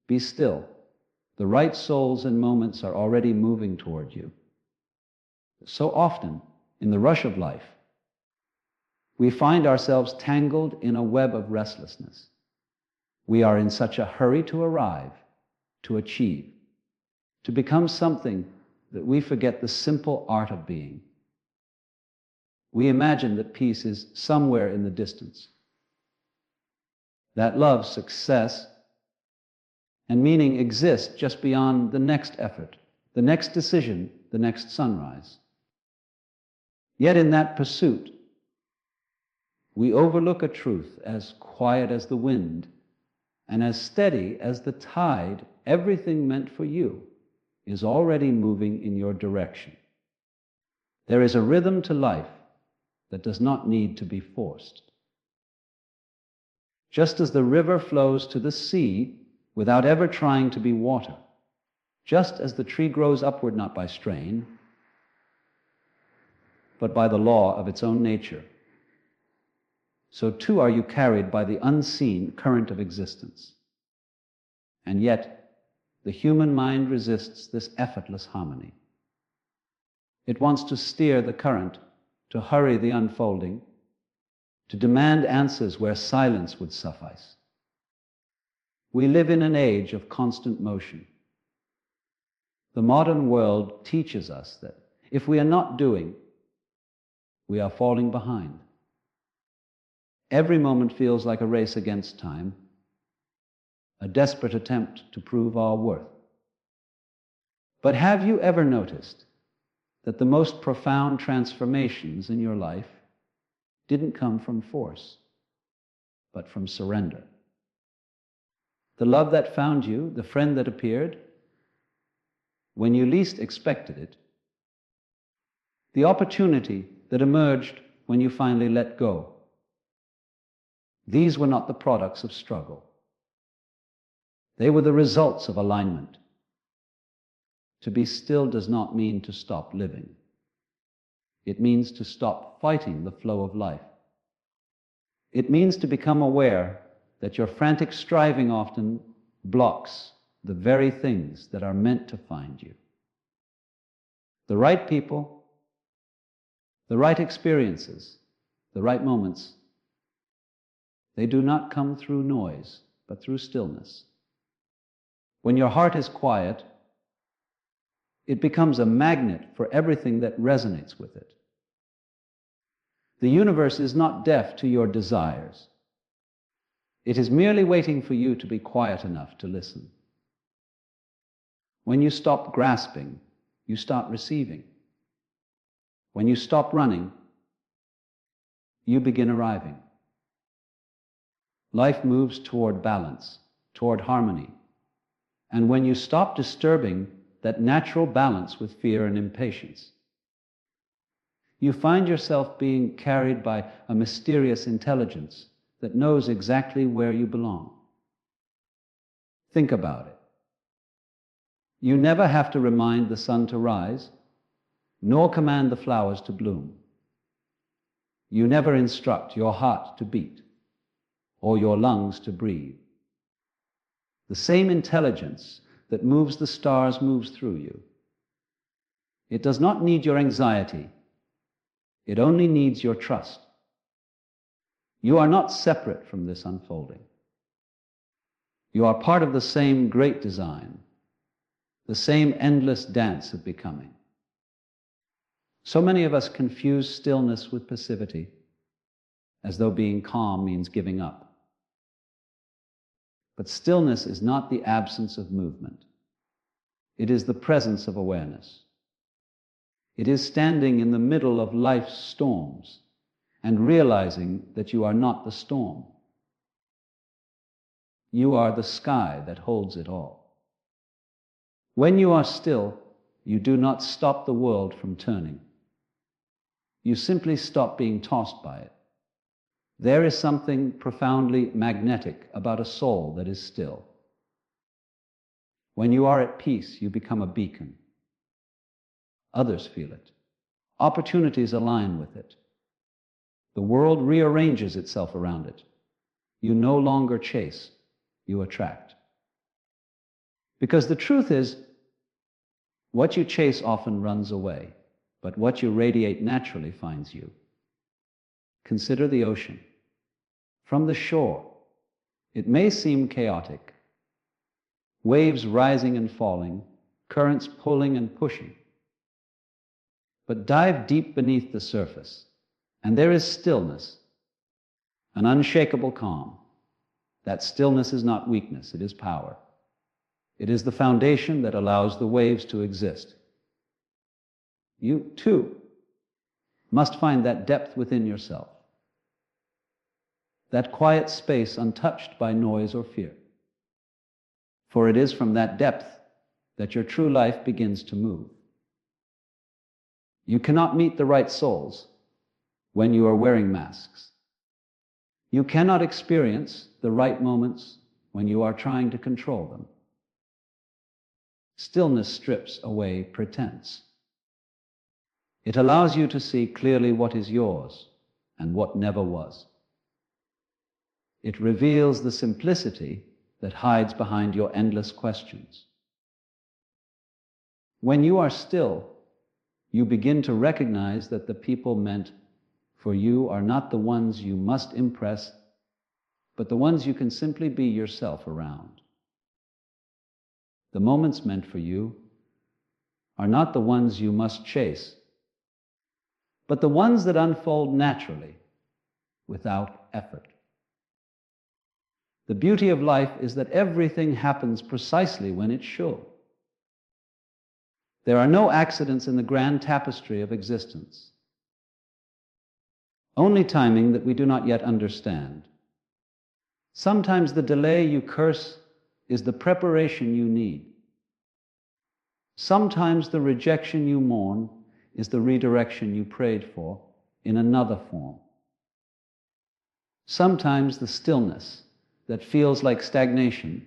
Be still. The right souls and moments are already moving toward you. So often, in the rush of life, we find ourselves tangled in a web of restlessness. We are in such a hurry to arrive, to achieve, to become something that we forget the simple art of being. We imagine that peace is somewhere in the distance, that love, success, and meaning exist just beyond the next effort, the next decision, the next sunrise. Yet in that pursuit, we overlook a truth as quiet as the wind and as steady as the tide. Everything meant for you is already moving in your direction. There is a rhythm to life that does not need to be forced. Just as the river flows to the sea without ever trying to be water, just as the tree grows upward not by strain, but by the law of its own nature, so too are you carried by the unseen current of existence. And yet, the human mind resists this effortless harmony. It wants to steer the current, to hurry the unfolding, to demand answers where silence would suffice. We live in an age of constant motion. The modern world teaches us that if we are not doing, we are falling behind. Every moment feels like a race against time, a desperate attempt to prove our worth. But have you ever noticed that the most profound transformations in your life didn't come from force, but from surrender? The love that found you, the friend that appeared when you least expected it, the opportunity that emerged when you finally let go. These were not the products of struggle. They were the results of alignment. To be still does not mean to stop living. It means to stop fighting the flow of life. It means to become aware that your frantic striving often blocks the very things that are meant to find you. The right people, the right experiences, the right moments, they do not come through noise, but through stillness. When your heart is quiet, it becomes a magnet for everything that resonates with it. The universe is not deaf to your desires. It is merely waiting for you to be quiet enough to listen. When you stop grasping, you start receiving. When you stop running, you begin arriving. Life moves toward balance, toward harmony. And when you stop disturbing that natural balance with fear and impatience, you find yourself being carried by a mysterious intelligence that knows exactly where you belong. Think about it. You never have to remind the sun to rise, nor command the flowers to bloom. You never instruct your heart to beat, or your lungs to breathe. The same intelligence that moves the stars moves through you. It does not need your anxiety. It only needs your trust. You are not separate from this unfolding. You are part of the same great design, the same endless dance of becoming. So many of us confuse stillness with passivity, as though being calm means giving up. But stillness is not the absence of movement. It is the presence of awareness. It is standing in the middle of life's storms and realizing that you are not the storm. You are the sky that holds it all. When you are still, you do not stop the world from turning. You simply stop being tossed by it. There is something profoundly magnetic about a soul that is still. When you are at peace, you become a beacon. Others feel it. Opportunities align with it. The world rearranges itself around it. You no longer chase, you attract. Because the truth is, what you chase often runs away, but what you radiate naturally finds you. Consider the ocean. From the shore, it may seem chaotic. Waves rising and falling, currents pulling and pushing. But dive deep beneath the surface, and there is stillness, an unshakable calm. That stillness is not weakness, it is power. It is the foundation that allows the waves to exist. You, too, must find that depth within yourself, that quiet space untouched by noise or fear. For it is from that depth that your true life begins to move. You cannot meet the right souls when you are wearing masks. You cannot experience the right moments when you are trying to control them. Stillness strips away pretense. It allows you to see clearly what is yours and what never was. It reveals the simplicity that hides behind your endless questions. When you are still, you begin to recognize that the people meant for you are not the ones you must impress, but the ones you can simply be yourself around. The moments meant for you are not the ones you must chase, but the ones that unfold naturally, without effort. The beauty of life is that everything happens precisely when it should. There are no accidents in the grand tapestry of existence. Only timing that we do not yet understand. Sometimes the delay you curse is the preparation you need. Sometimes the rejection you mourn is the redirection you prayed for in another form. Sometimes the stillness that feels like stagnation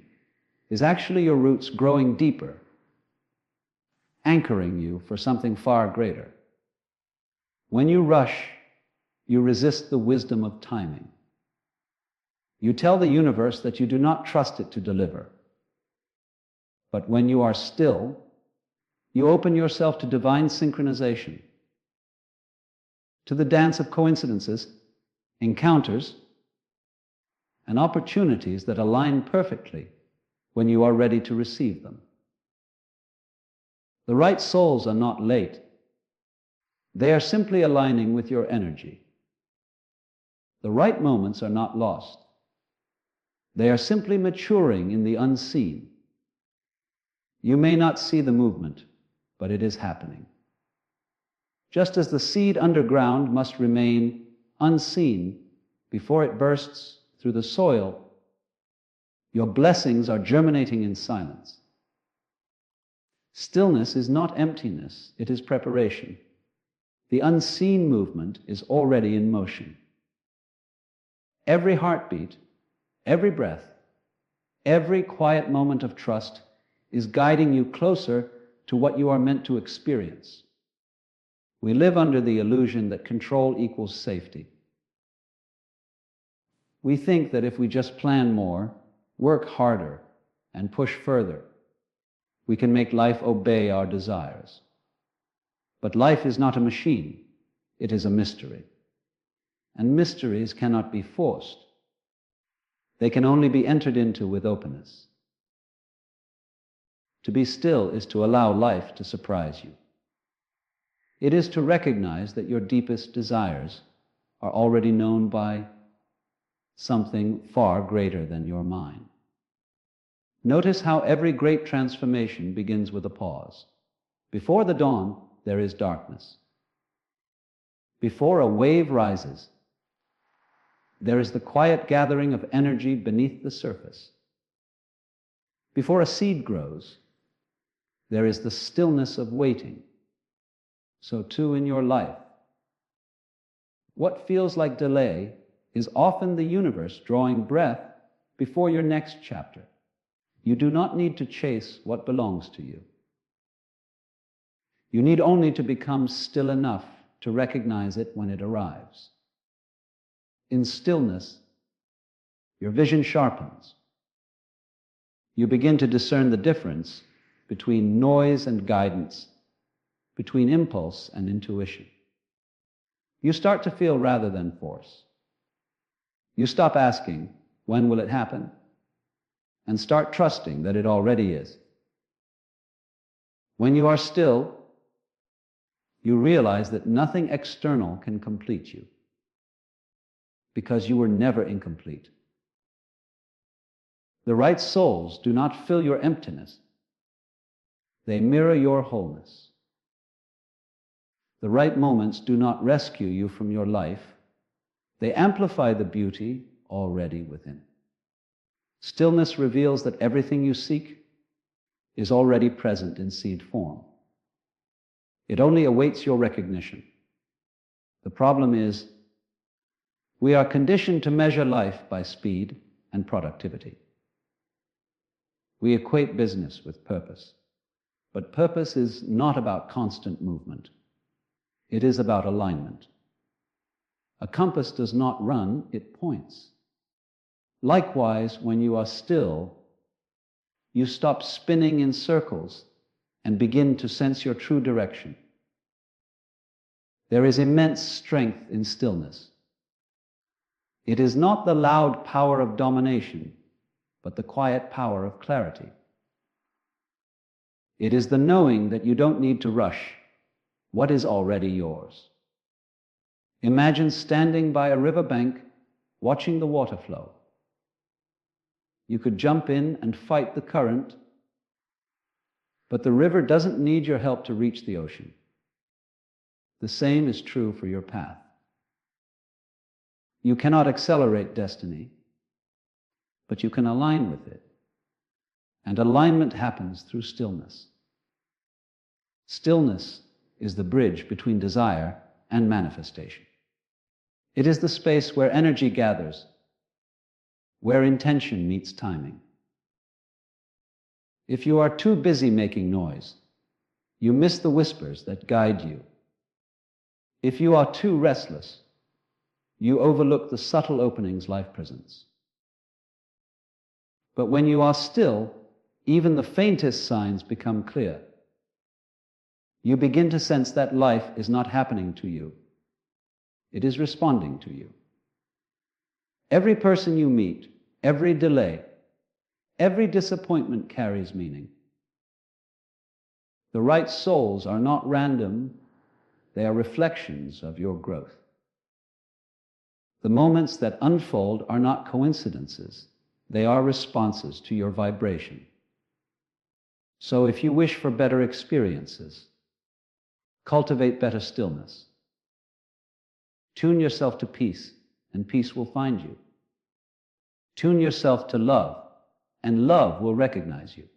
is actually your roots growing deeper, anchoring you for something far greater. When you rush, you resist the wisdom of timing. You tell the universe that you do not trust it to deliver. But when you are still, you open yourself to divine synchronization, to the dance of coincidences, encounters, and opportunities that align perfectly when you are ready to receive them. The right souls are not late. They are simply aligning with your energy. The right moments are not lost. They are simply maturing in the unseen. You may not see the movement, but it is happening. Just as the seed underground must remain unseen before it bursts through the soil, your blessings are germinating in silence. Stillness is not emptiness, it is preparation. The unseen movement is already in motion. Every heartbeat, every breath, every quiet moment of trust is guiding you closer to what you are meant to experience. We live under the illusion that control equals safety. We think that if we just plan more, work harder, and push further, we can make life obey our desires. But life is not a machine, it is a mystery. And mysteries cannot be forced. They can only be entered into with openness. To be still is to allow life to surprise you. It is to recognize that your deepest desires are already known by something far greater than your mind. Notice how every great transformation begins with a pause. Before the dawn, there is darkness. Before a wave rises, there is the quiet gathering of energy beneath the surface. Before a seed grows, there is the stillness of waiting. So too in your life. What feels like delay is often the universe drawing breath before your next chapter. You do not need to chase what belongs to you. You need only to become still enough to recognize it when it arrives. In stillness, your vision sharpens. You begin to discern the difference between noise and guidance, between impulse and intuition. You start to feel rather than force. You stop asking, when will it happen? And start trusting that it already is. When you are still, you realize that nothing external can complete you, because you were never incomplete. The right souls do not fill your emptiness. They mirror your wholeness. The right moments do not rescue you from your life. They amplify the beauty already within. Stillness reveals that everything you seek is already present in seed form. It only awaits your recognition. The problem is, we are conditioned to measure life by speed and productivity. We equate business with purpose. But purpose is not about constant movement. It is about alignment. A compass does not run, it points. Likewise, when you are still, you stop spinning in circles and begin to sense your true direction. There is immense strength in stillness. It is not the loud power of domination, but the quiet power of clarity. It is the knowing that you don't need to rush what is already yours. Imagine standing by a riverbank, watching the water flow. You could jump in and fight the current, but the river doesn't need your help to reach the ocean. The same is true for your path. You cannot accelerate destiny, but you can align with it. And alignment happens through stillness. Stillness is the bridge between desire and manifestation. It is the space where energy gathers, where intention meets timing. If you are too busy making noise, you miss the whispers that guide you. If you are too restless, you overlook the subtle openings life presents. But when you are still, even the faintest signs become clear. You begin to sense that life is not happening to you. It is responding to you. Every person you meet, every delay, every disappointment carries meaning. The right souls are not random, they are reflections of your growth. The moments that unfold are not coincidences, they are responses to your vibration. So if you wish for better experiences, cultivate better stillness. Tune yourself to peace, and peace will find you. Tune yourself to love, and love will recognize you.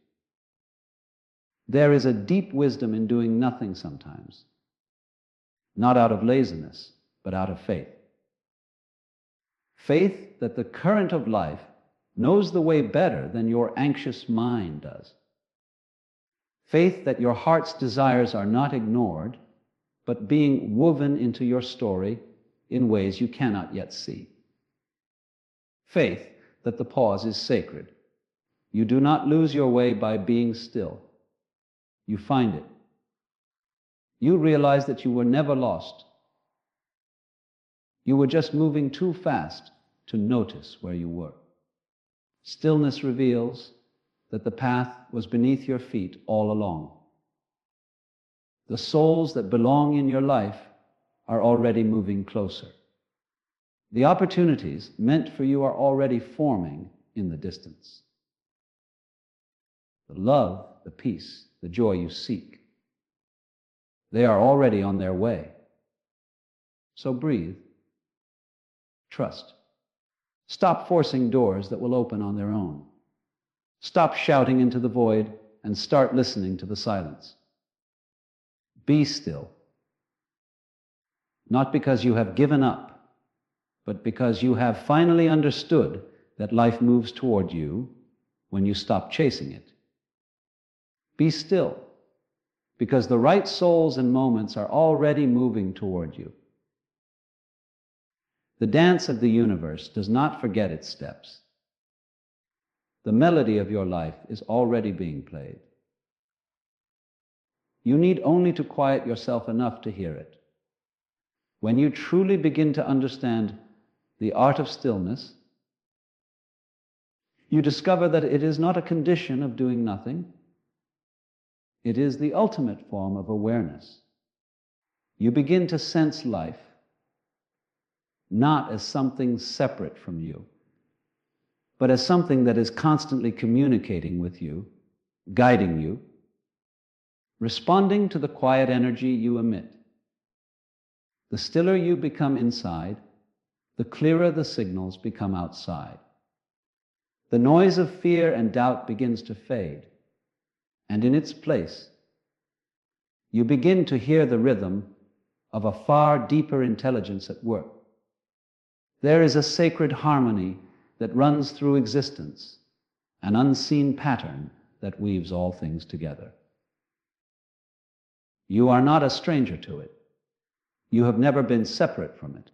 There is a deep wisdom in doing nothing sometimes, not out of laziness, but out of faith. Faith that the current of life knows the way better than your anxious mind does. Faith that your heart's desires are not ignored, but being woven into your story in ways you cannot yet see. Faith that the pause is sacred. You do not lose your way by being still. You find it. You realize that you were never lost. You were just moving too fast to notice where you were. Stillness reveals that the path was beneath your feet all along. The souls that belong in your life are already moving closer. The opportunities meant for you are already forming in the distance. The love, the peace, the joy you seek, they are already on their way. So breathe. Trust. Stop forcing doors that will open on their own. Stop shouting into the void and start listening to the silence. Be still. Not because you have given up, but because you have finally understood that life moves toward you when you stop chasing it. Be still, because the right souls and moments are already moving toward you. The dance of the universe does not forget its steps. The melody of your life is already being played. You need only to quiet yourself enough to hear it. When you truly begin to understand the art of stillness, you discover that it is not a condition of doing nothing. It is the ultimate form of awareness. You begin to sense life not as something separate from you, but as something that is constantly communicating with you, guiding you, responding to the quiet energy you emit. The stiller you become inside, the clearer the signals become outside. The noise of fear and doubt begins to fade, and in its place, you begin to hear the rhythm of a far deeper intelligence at work. There is a sacred harmony that runs through existence, an unseen pattern that weaves all things together. You are not a stranger to it. You have never been separate from it.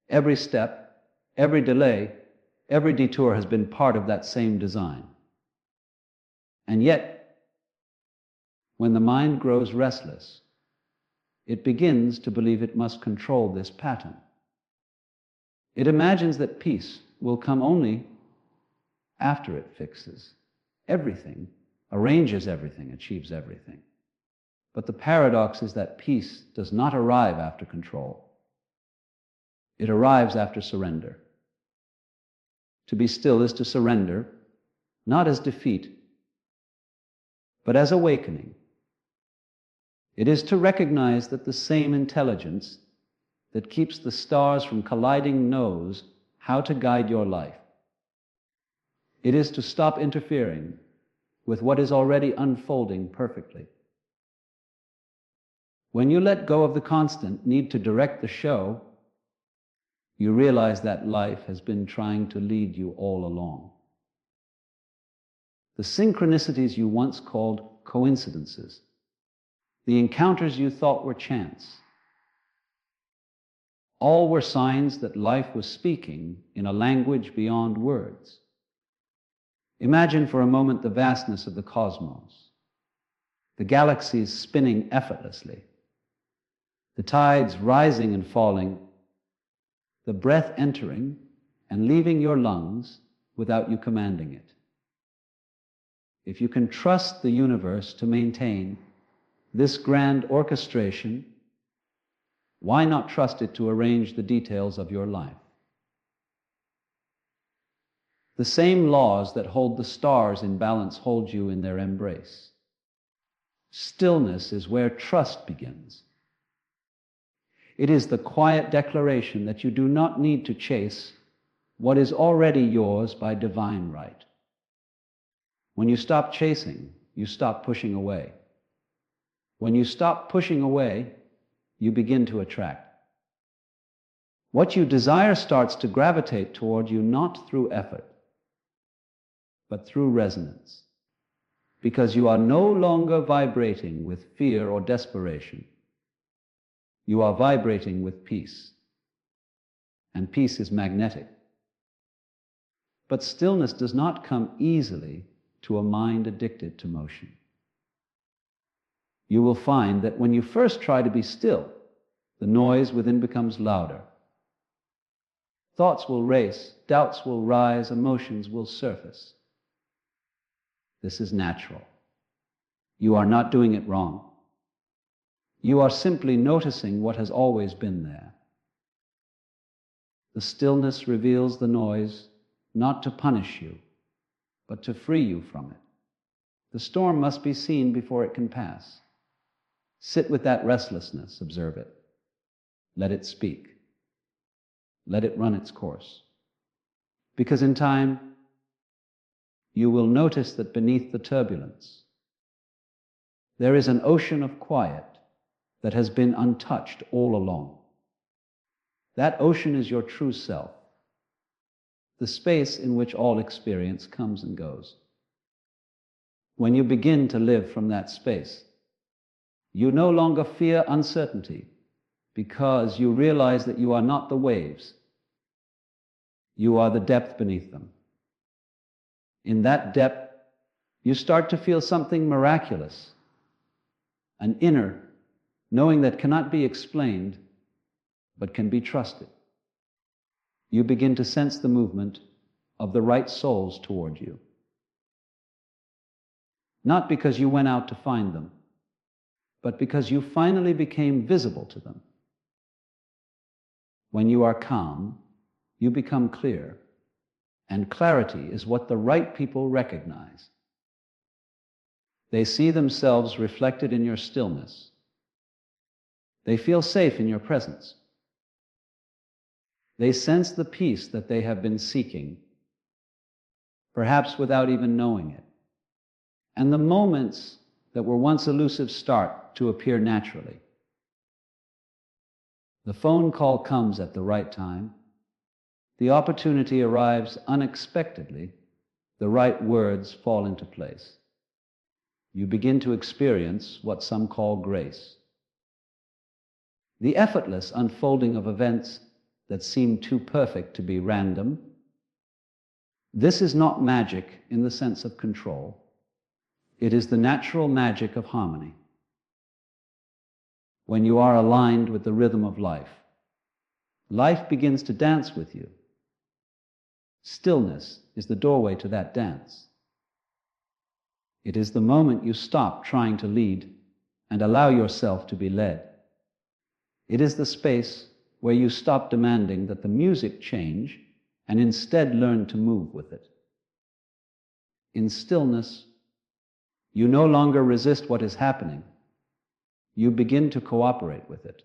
Every step, every delay, every detour has been part of that same design. And yet, when the mind grows restless, it begins to believe it must control this pattern. It imagines that peace will come only after it fixes everything, arranges everything, achieves everything. But the paradox is that peace does not arrive after control. It arrives after surrender. To be still is to surrender, not as defeat, but as awakening. It is to recognize that the same intelligence that keeps the stars from colliding knows how to guide your life. It is to stop interfering with what is already unfolding perfectly. When you let go of the constant need to direct the show, you realize that life has been trying to lead you all along. The synchronicities you once called coincidences, the encounters you thought were chance, all were signs that life was speaking in a language beyond words. Imagine for a moment the vastness of the cosmos, the galaxies spinning effortlessly, the tides rising and falling, the breath entering and leaving your lungs without you commanding it. If you can trust the universe to maintain this grand orchestration, why not trust it to arrange the details of your life? The same laws that hold the stars in balance hold you in their embrace. Stillness is where trust begins. It is the quiet declaration that you do not need to chase what is already yours by divine right. When you stop chasing, you stop pushing away. When you stop pushing away, you begin to attract. What you desire starts to gravitate toward you not through effort, but through resonance, because you are no longer vibrating with fear or desperation. You are vibrating with peace, and peace is magnetic. But stillness does not come easily to a mind addicted to motion. You will find that when you first try to be still, the noise within becomes louder. Thoughts will race, doubts will rise, emotions will surface. This is natural. You are not doing it wrong. You are simply noticing what has always been there. The stillness reveals the noise not to punish you, but to free you from it. The storm must be seen before it can pass. Sit with that restlessness, observe it. Let it speak. Let it run its course. Because in time, you will notice that beneath the turbulence, there is an ocean of quiet that has been untouched all along. That ocean is your true self, the space in which all experience comes and goes. When you begin to live from that space, you no longer fear uncertainty because you realize that you are not the waves. You are the depth beneath them. In that depth, you start to feel something miraculous, an inner knowing that cannot be explained, but can be trusted. You begin to sense the movement of the right souls toward you. Not because you went out to find them, but because you finally became visible to them. When you are calm, you become clear, and clarity is what the right people recognize. They see themselves reflected in your stillness. They feel safe in your presence. They sense the peace that they have been seeking, perhaps without even knowing it. And the moments that were once elusive start to appear naturally. The phone call comes at the right time. The opportunity arrives unexpectedly. The right words fall into place. You begin to experience what some call grace. The effortless unfolding of events that seem too perfect to be random. This is not magic in the sense of control. It is the natural magic of harmony. When you are aligned with the rhythm of life, life begins to dance with you. Stillness is the doorway to that dance. It is the moment you stop trying to lead and allow yourself to be led. It is the space where you stop demanding that the music change and instead learn to move with it. In stillness, you no longer resist what is happening. You begin to cooperate with it.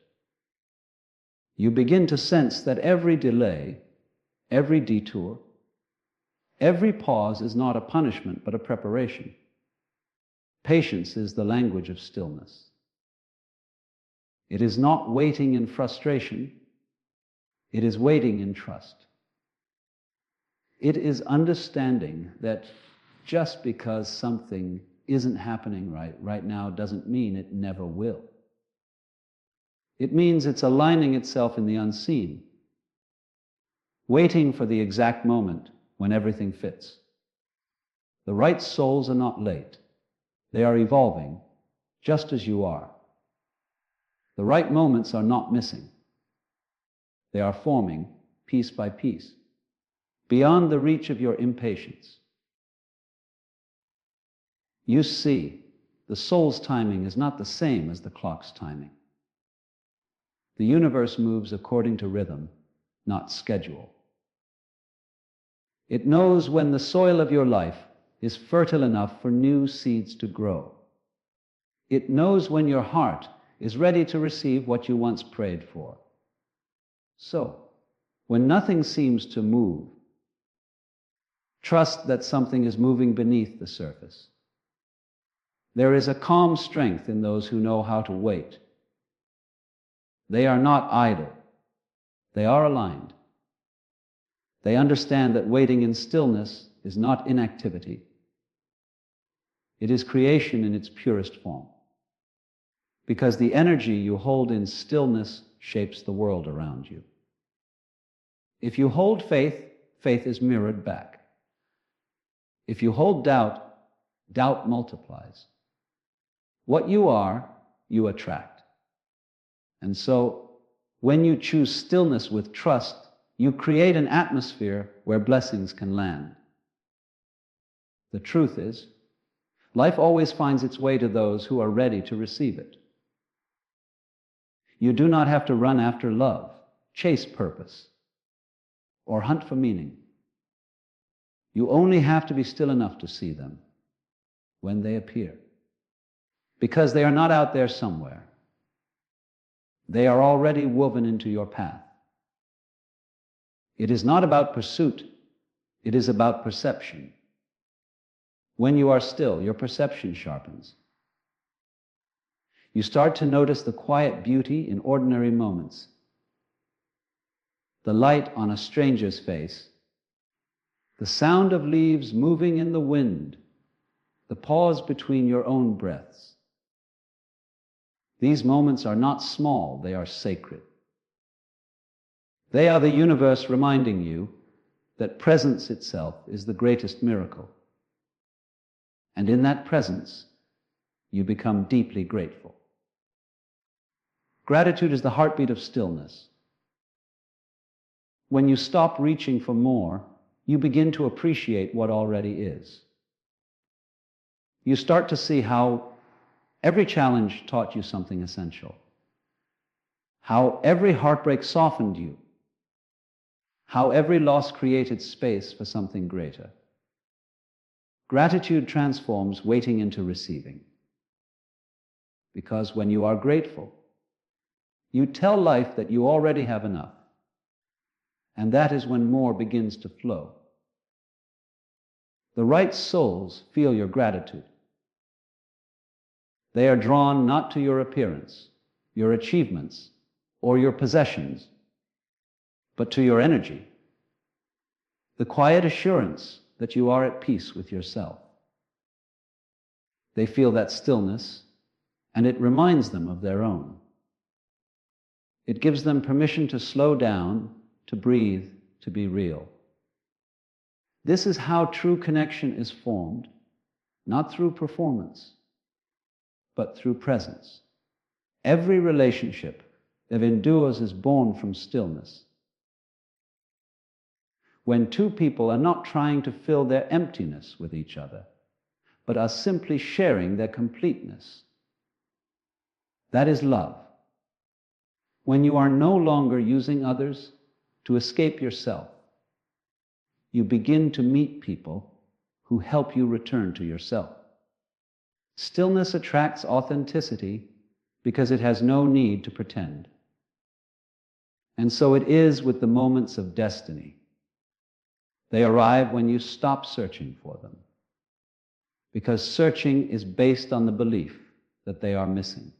You begin to sense that every delay, every detour, every pause is not a punishment but a preparation. Patience is the language of stillness. It is not waiting in frustration. It is waiting in trust. It is understanding that just because something isn't happening right now doesn't mean it never will. It means it's aligning itself in the unseen, waiting for the exact moment when everything fits. The right souls are not late. They are evolving, just as you are. The right moments are not missing. They are forming, piece by piece, beyond the reach of your impatience. You see, the soul's timing is not the same as the clock's timing. The universe moves according to rhythm, not schedule. It knows when the soil of your life is fertile enough for new seeds to grow. It knows when your heart is ready to receive what you once prayed for. So, when nothing seems to move, trust that something is moving beneath the surface. There is a calm strength in those who know how to wait. They are not idle. They are aligned. They understand that waiting in stillness is not inactivity. It is creation in its purest form. Because the energy you hold in stillness shapes the world around you. If you hold faith, faith is mirrored back. If you hold doubt, doubt multiplies. What you are, you attract. And so, when you choose stillness with trust, you create an atmosphere where blessings can land. The truth is, life always finds its way to those who are ready to receive it. You do not have to run after love, chase purpose, or hunt for meaning. You only have to be still enough to see them when they appear. Because they are not out there somewhere. They are already woven into your path. It is not about pursuit, it is about perception. When you are still, your perception sharpens. You start to notice the quiet beauty in ordinary moments. The light on a stranger's face, the sound of leaves moving in the wind, the pause between your own breaths. These moments are not small, they are sacred. They are the universe reminding you that presence itself is the greatest miracle. And in that presence, you become deeply grateful. Gratitude is the heartbeat of stillness. When you stop reaching for more, you begin to appreciate what already is. You start to see how every challenge taught you something essential, how every heartbreak softened you, how every loss created space for something greater. Gratitude transforms waiting into receiving. Because when you are grateful, you tell life that you already have enough. And that is when more begins to flow. The right souls feel your gratitude. They are drawn not to your appearance, your achievements, or your possessions, but to your energy, the quiet assurance that you are at peace with yourself. They feel that stillness, and it reminds them of their own. It gives them permission to slow down, to breathe, to be real. This is how true connection is formed, not through performance, but through presence. Every relationship that endures is born from stillness. When two people are not trying to fill their emptiness with each other, but are simply sharing their completeness. That is love. When you are no longer using others to escape yourself, you begin to meet people who help you return to yourself. Stillness attracts authenticity because it has no need to pretend. And so it is with the moments of destiny. They arrive when you stop searching for them, because searching is based on the belief that they are missing.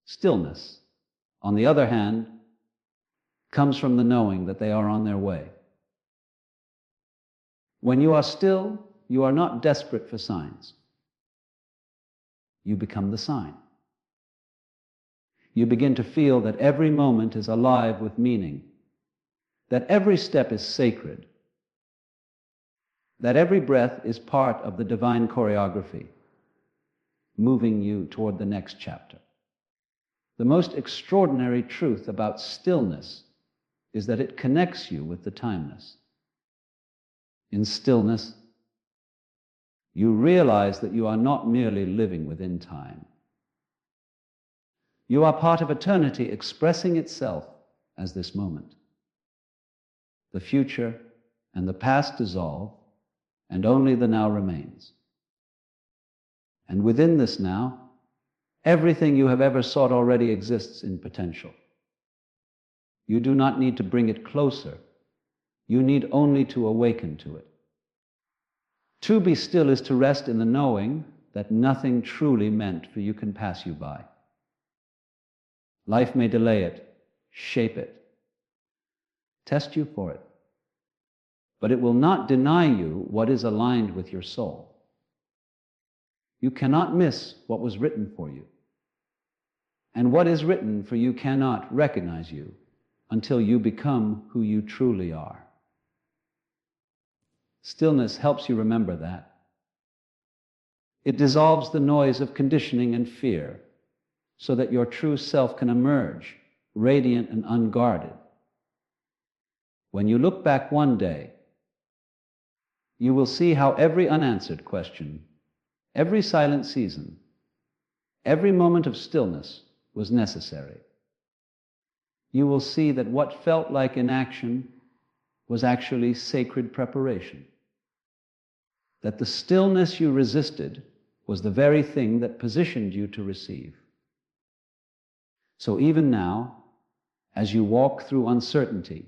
Stillness, on the other hand, comes from the knowing that they are on their way. When you are still, you are not desperate for signs. You become the sign. You begin to feel that every moment is alive with meaning, that every step is sacred, that every breath is part of the divine choreography, moving you toward the next chapter. The most extraordinary truth about stillness is that it connects you with the timeless. In stillness, you realize that you are not merely living within time. You are part of eternity expressing itself as this moment. The future and the past dissolve, and only the now remains. And within this now, everything you have ever sought already exists in potential. You do not need to bring it closer. You need only to awaken to it. To be still is to rest in the knowing that nothing truly meant for you can pass you by. Life may delay it, shape it, test you for it, but it will not deny you what is aligned with your soul. You cannot miss what was written for you, and what is written for you cannot recognize you until you become who you truly are. Stillness helps you remember that. It dissolves the noise of conditioning and fear so that your true self can emerge, radiant and unguarded. When you look back one day, you will see how every unanswered question, every silent season, every moment of stillness was necessary. You will see that what felt like inaction was actually sacred preparation. That the stillness you resisted was the very thing that positioned you to receive. So even now, as you walk through uncertainty,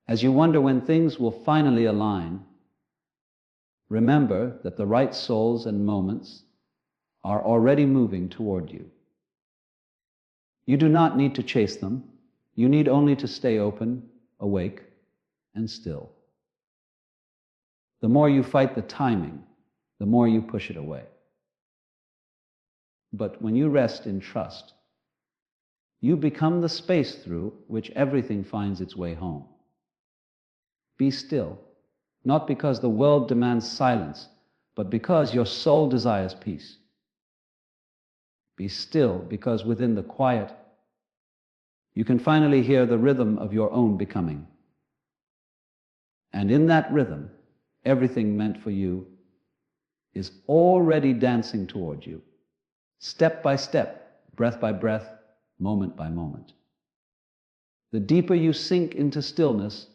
as you wonder when things will finally align, remember that the right souls and moments are already moving toward you. You do not need to chase them. You need only to stay open, awake, and still. The more you fight the timing, the more you push it away. But when you rest in trust, you become the space through which everything finds its way home. Be still not because the world demands silence, but because your soul desires peace. Be still, because within the quiet, you can finally hear the rhythm of your own becoming. And in that rhythm, everything meant for you is already dancing toward you, step by step, breath by breath, moment by moment. The deeper you sink into stillness,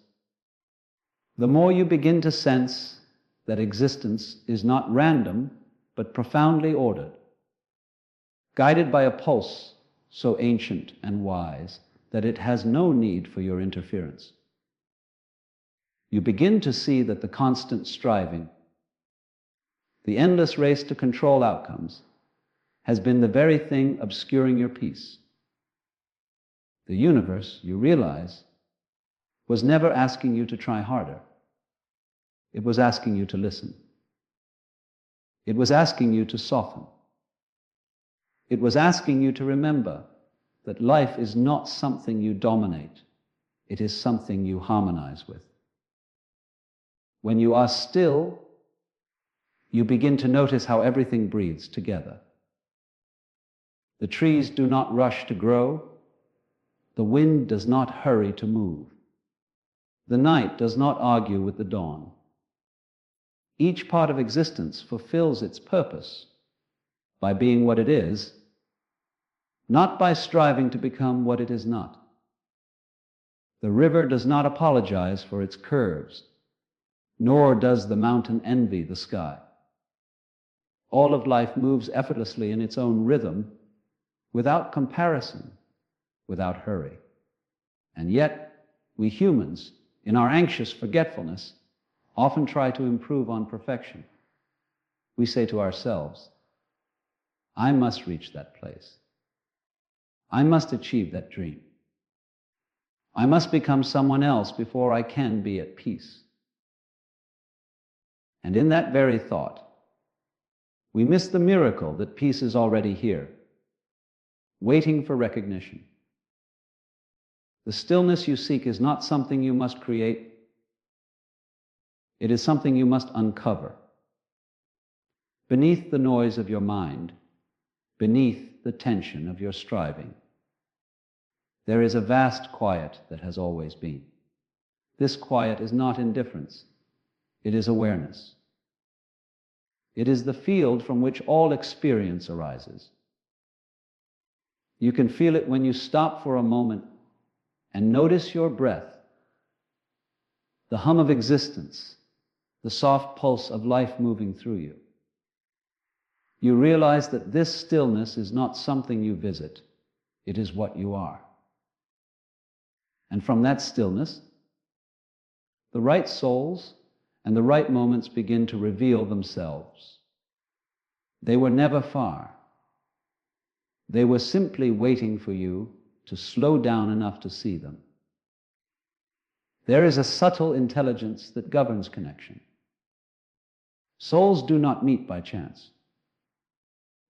the more you begin to sense that existence is not random, but profoundly ordered, guided by a pulse so ancient and wise that it has no need for your interference. You begin to see that the constant striving, the endless race to control outcomes, has been the very thing obscuring your peace. The universe, you realize, was never asking you to try harder. It was asking you to listen. It was asking you to soften. It was asking you to remember that life is not something you dominate. It is something you harmonize with. When you are still, you begin to notice how everything breathes together. The trees do not rush to grow. The wind does not hurry to move. The night does not argue with the dawn. Each part of existence fulfills its purpose by being what it is, not by striving to become what it is not. The river does not apologize for its curves, nor does the mountain envy the sky. All of life moves effortlessly in its own rhythm, without comparison, without hurry. And yet, we humans, in our anxious forgetfulness, often try to improve on perfection. We say to ourselves, I must reach that place. I must achieve that dream. I must become someone else before I can be at peace. And in that very thought, we miss the miracle that peace is already here, waiting for recognition. The stillness you seek is not something you must create. It is something you must uncover. Beneath the noise of your mind, beneath the tension of your striving, there is a vast quiet that has always been. This quiet is not indifference. It is awareness. It is the field from which all experience arises. You can feel it when you stop for a moment and notice your breath, the hum of existence, the soft pulse of life moving through you. You realize that this stillness is not something you visit. It is what you are. And from that stillness, the right souls and the right moments begin to reveal themselves. They were never far. They were simply waiting for you to slow down enough to see them. There is a subtle intelligence that governs connection. Souls do not meet by chance.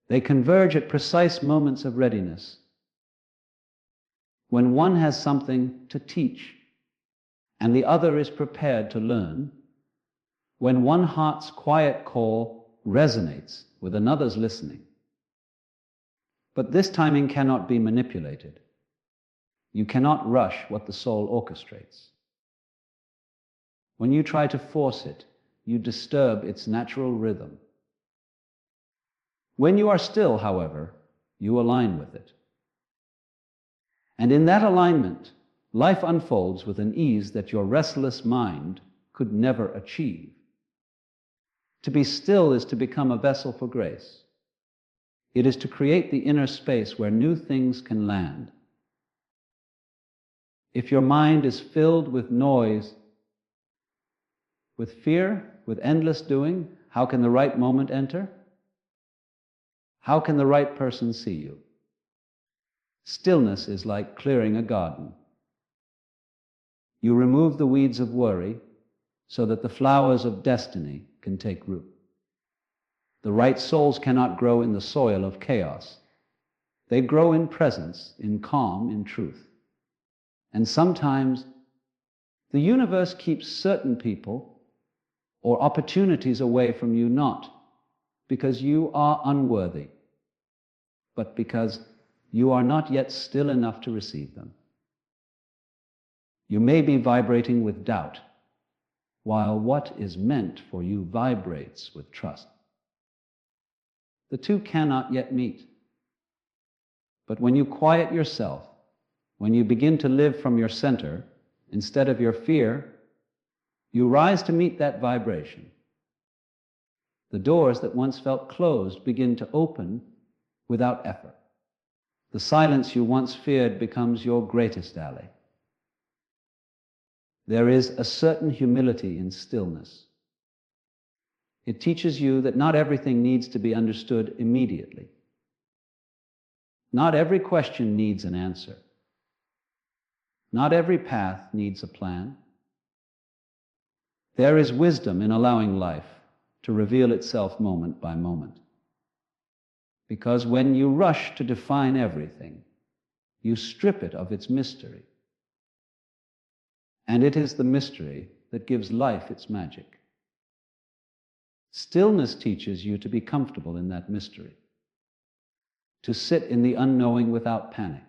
They converge at precise moments of readiness, when one has something to teach and the other is prepared to learn, when one heart's quiet call resonates with another's listening. But this timing cannot be manipulated. You cannot rush what the soul orchestrates. When you try to force it, you disturb its natural rhythm. When you are still, however, you align with it. And in that alignment, life unfolds with an ease that your restless mind could never achieve. To be still is to become a vessel for grace. It is to create the inner space where new things can land. If your mind is filled with noise, with fear, with endless doing, how can the right moment enter? How can the right person see you? Stillness is like clearing a garden. You remove the weeds of worry so that the flowers of destiny can take root. The right souls cannot grow in the soil of chaos. They grow in presence, in calm, in truth. And sometimes the universe keeps certain people or opportunities away from you, not because you are unworthy, but because you are not yet still enough to receive them. You may be vibrating with doubt, while what is meant for you vibrates with trust. The two cannot yet meet. But when you quiet yourself, when you begin to live from your center instead of your fear, you rise to meet that vibration. The doors that once felt closed begin to open without effort. The silence you once feared becomes your greatest ally. There is a certain humility in stillness. It teaches you that not everything needs to be understood immediately. Not every question needs an answer. Not every path needs a plan. There is wisdom in allowing life to reveal itself moment by moment. Because when you rush to define everything, you strip it of its mystery. And it is the mystery that gives life its magic. Stillness teaches you to be comfortable in that mystery, to sit in the unknowing without panic,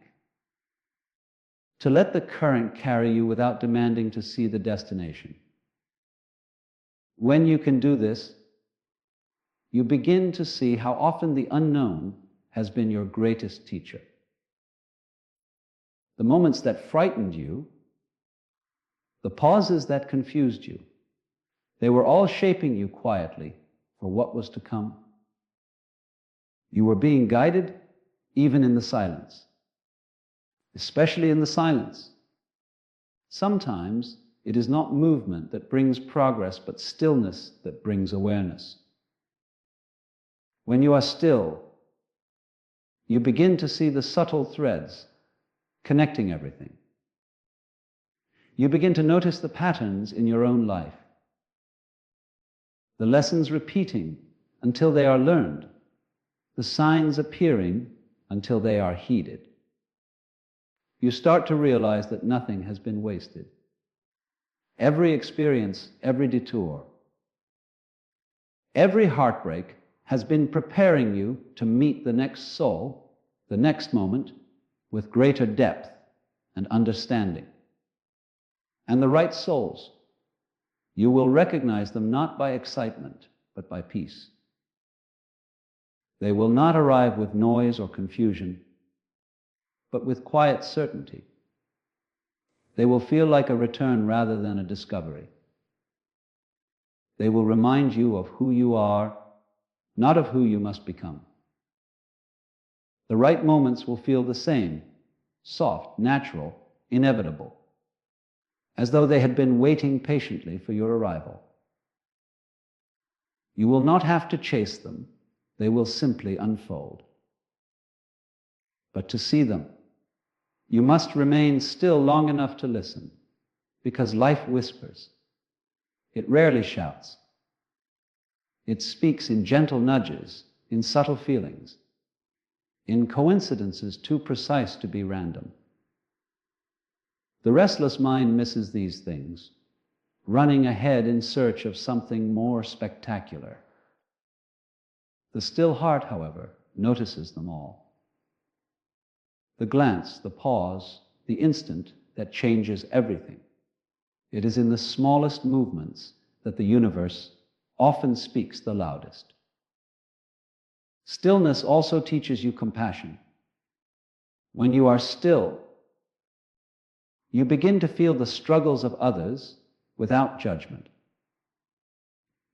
to let the current carry you without demanding to see the destination. When you can do this, you begin to see how often the unknown has been your greatest teacher. The moments that frightened you, the pauses that confused you, they were all shaping you quietly for what was to come. You were being guided even in the silence, especially in the silence. Sometimes it is not movement that brings progress, but stillness that brings awareness. When you are still, you begin to see the subtle threads connecting everything. You begin to notice the patterns in your own life, the lessons repeating until they are learned, the signs appearing until they are heeded. You start to realize that nothing has been wasted. Every experience, every detour, every heartbreak has been preparing you to meet the next soul, the next moment, with greater depth and understanding. And the right souls, you will recognize them not by excitement, but by peace. They will not arrive with noise or confusion, but with quiet certainty. They will feel like a return rather than a discovery. They will remind you of who you are, not of who you must become. The right moments will feel the same, soft, natural, inevitable, as though they had been waiting patiently for your arrival. You will not have to chase them, they will simply unfold. But to see them, you must remain still long enough to listen, because life whispers. It rarely shouts. It speaks in gentle nudges, in subtle feelings, in coincidences too precise to be random. The restless mind misses these things, running ahead in search of something more spectacular. The still heart, however, notices them all. The glance, the pause, the instant that changes everything. It is in the smallest movements that the universe often speaks the loudest. Stillness also teaches you compassion. When you are still, you begin to feel the struggles of others without judgment.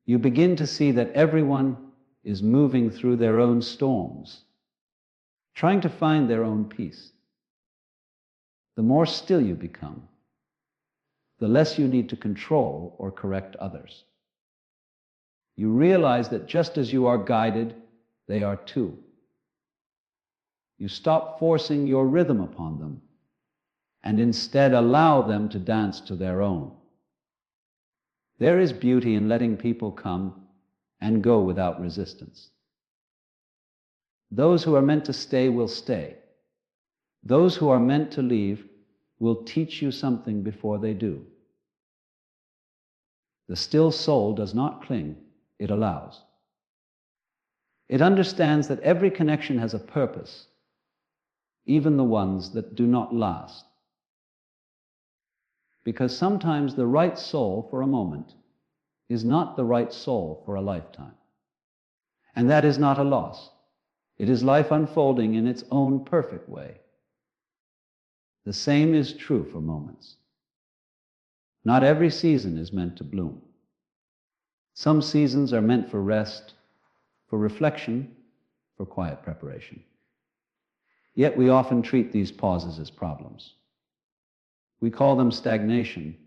You begin to see that everyone is moving through their own storms, trying to find their own peace. The more still you become, the less you need to control or correct others. You realize that just as you are guided, they are too. You stop forcing your rhythm upon them and instead allow them to dance to their own. There is beauty in letting people come and go without resistance. Those who are meant to stay will stay. Those who are meant to leave will teach you something before they do. The still soul does not cling, it allows. It understands that every connection has a purpose, even the ones that do not last. Because sometimes the right soul for a moment is not the right soul for a lifetime. And that is not a loss. It is life unfolding in its own perfect way. The same is true for moments. Not every season is meant to bloom. Some seasons are meant for rest, for reflection, for quiet preparation. Yet we often treat these pauses as problems. We call them stagnation,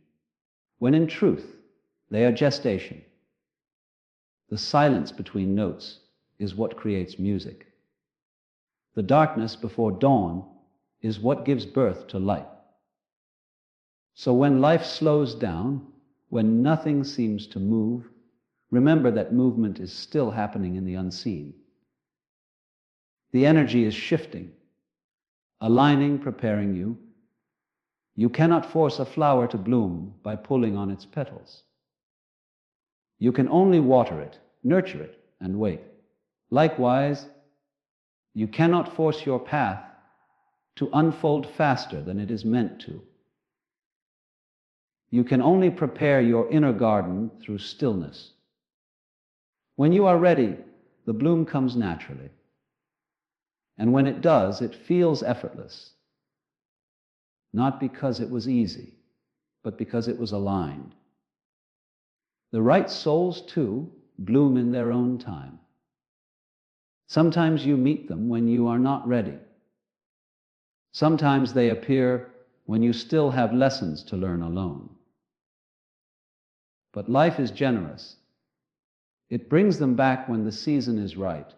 when in truth, they are gestation. The silence between notes is what creates music. The darkness before dawn is what gives birth to light. So when life slows down, when nothing seems to move, remember that movement is still happening in the unseen. The energy is shifting, aligning, preparing you. You cannot force a flower to bloom by pulling on its petals. You can only water it, nurture it, and wait. Likewise, you cannot force your path to unfold faster than it is meant to. You can only prepare your inner garden through stillness. When you are ready, the bloom comes naturally. And when it does, it feels effortless. Not because it was easy, but because it was aligned. The right souls, too, bloom in their own time. Sometimes you meet them when you are not ready. Sometimes they appear when you still have lessons to learn alone. But life is generous. It brings them back when the season is right.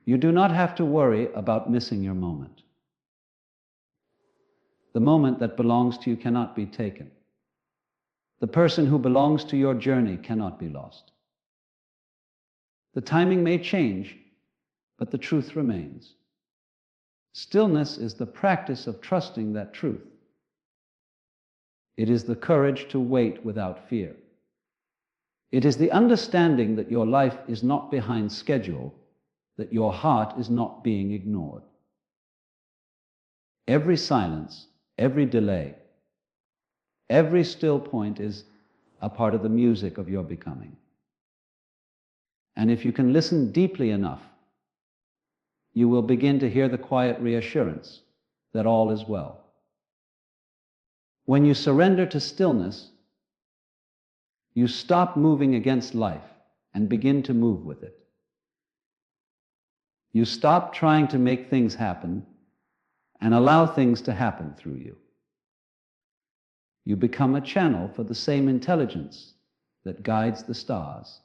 You do not have to worry about missing your moment. The moment that belongs to you cannot be taken. The person who belongs to your journey cannot be lost. The timing may change, but the truth remains. Stillness is the practice of trusting that truth. It is the courage to wait without fear. It is the understanding that your life is not behind schedule, that your heart is not being ignored. Every silence, every delay, every still point is a part of the music of your becoming. And if you can listen deeply enough, you will begin to hear the quiet reassurance that all is well. When you surrender to stillness, you stop moving against life and begin to move with it. You stop trying to make things happen and allow things to happen through you. You become a channel for the same intelligence that guides the stars.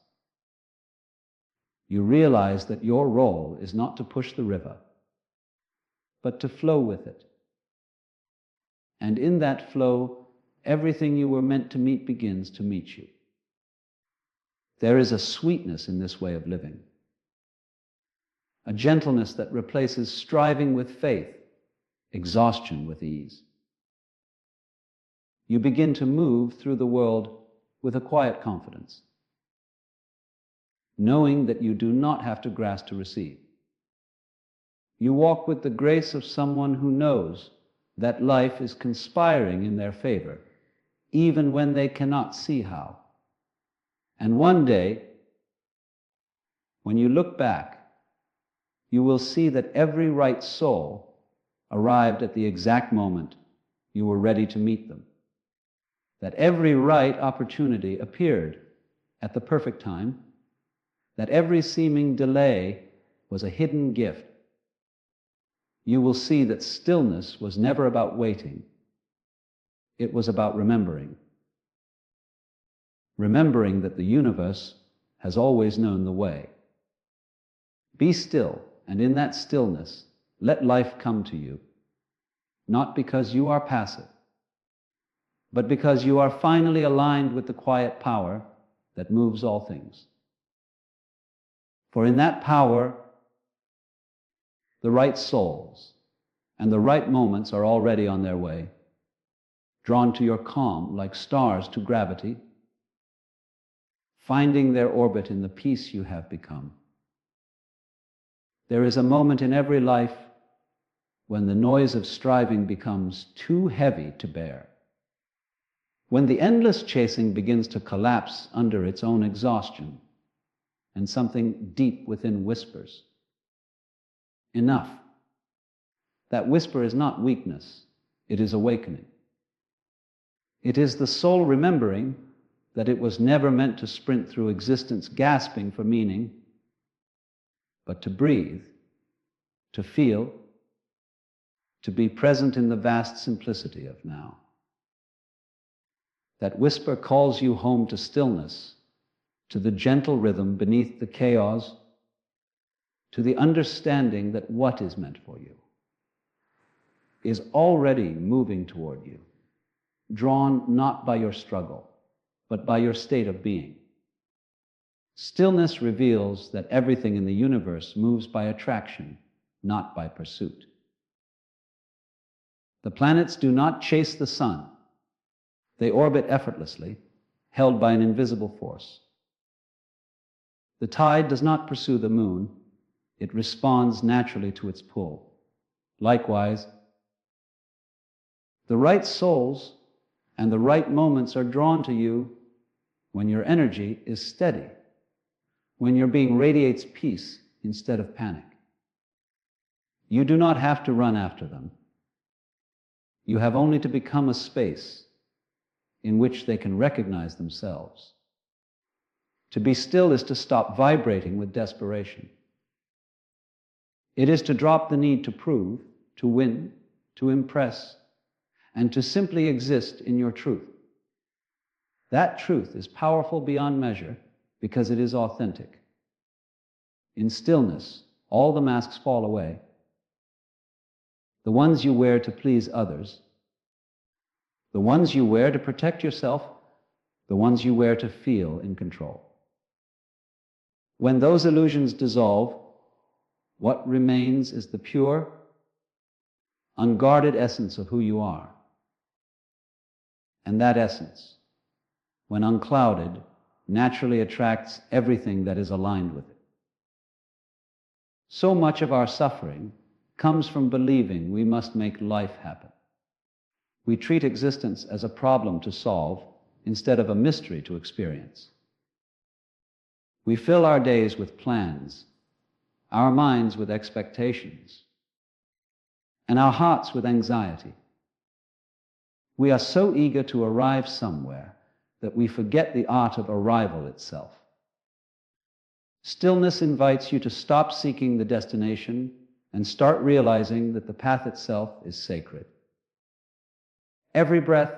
You realize that your role is not to push the river, but to flow with it. And in that flow, everything you were meant to meet begins to meet you. There is a sweetness in this way of living, a gentleness that replaces striving with faith, exhaustion with ease. You begin to move through the world with a quiet confidence, knowing that you do not have to grasp to receive. You walk with the grace of someone who knows that life is conspiring in their favor, even when they cannot see how. And one day, when you look back, you will see that every right soul arrived at the exact moment you were ready to meet them, that every right opportunity appeared at the perfect time, that every seeming delay was a hidden gift. You will see that stillness was never about waiting. It was about remembering. Remembering that the universe has always known the way. Be still, and in that stillness, let life come to you, not because you are passive, but because you are finally aligned with the quiet power that moves all things. For in that power, the right souls and the right moments are already on their way, drawn to your calm like stars to gravity, finding their orbit in the peace you have become. There is a moment in every life when the noise of striving becomes too heavy to bear, when the endless chasing begins to collapse under its own exhaustion, and something deep within whispers, "Enough." That whisper is not weakness, it is awakening. It is the soul remembering that it was never meant to sprint through existence gasping for meaning, but to breathe, to feel, to be present in the vast simplicity of now. That whisper calls you home to stillness, to the gentle rhythm beneath the chaos, to the understanding that what is meant for you is already moving toward you, drawn not by your struggle, but by your state of being. Stillness reveals that everything in the universe moves by attraction, not by pursuit. The planets do not chase the sun. They orbit effortlessly, held by an invisible force. The tide does not pursue the moon. It responds naturally to its pull. Likewise, the right souls and the right moments are drawn to you when your energy is steady, when your being radiates peace instead of panic. You do not have to run after them. You have only to become a space in which they can recognize themselves. To be still is to stop vibrating with desperation. It is to drop the need to prove, to win, to impress, and to simply exist in your truth. That truth is powerful beyond measure because it is authentic. In stillness, all the masks fall away. The ones you wear to please others, the ones you wear to protect yourself, the ones you wear to feel in control. When those illusions dissolve, what remains is the pure, unguarded essence of who you are. And that essence, when unclouded, naturally attracts everything that is aligned with it. So much of our suffering comes from believing we must make life happen. We treat existence as a problem to solve instead of a mystery to experience. We fill our days with plans, our minds with expectations, and our hearts with anxiety. We are so eager to arrive somewhere that we forget the art of arrival itself. Stillness invites you to stop seeking the destination and start realizing that the path itself is sacred. Every breath,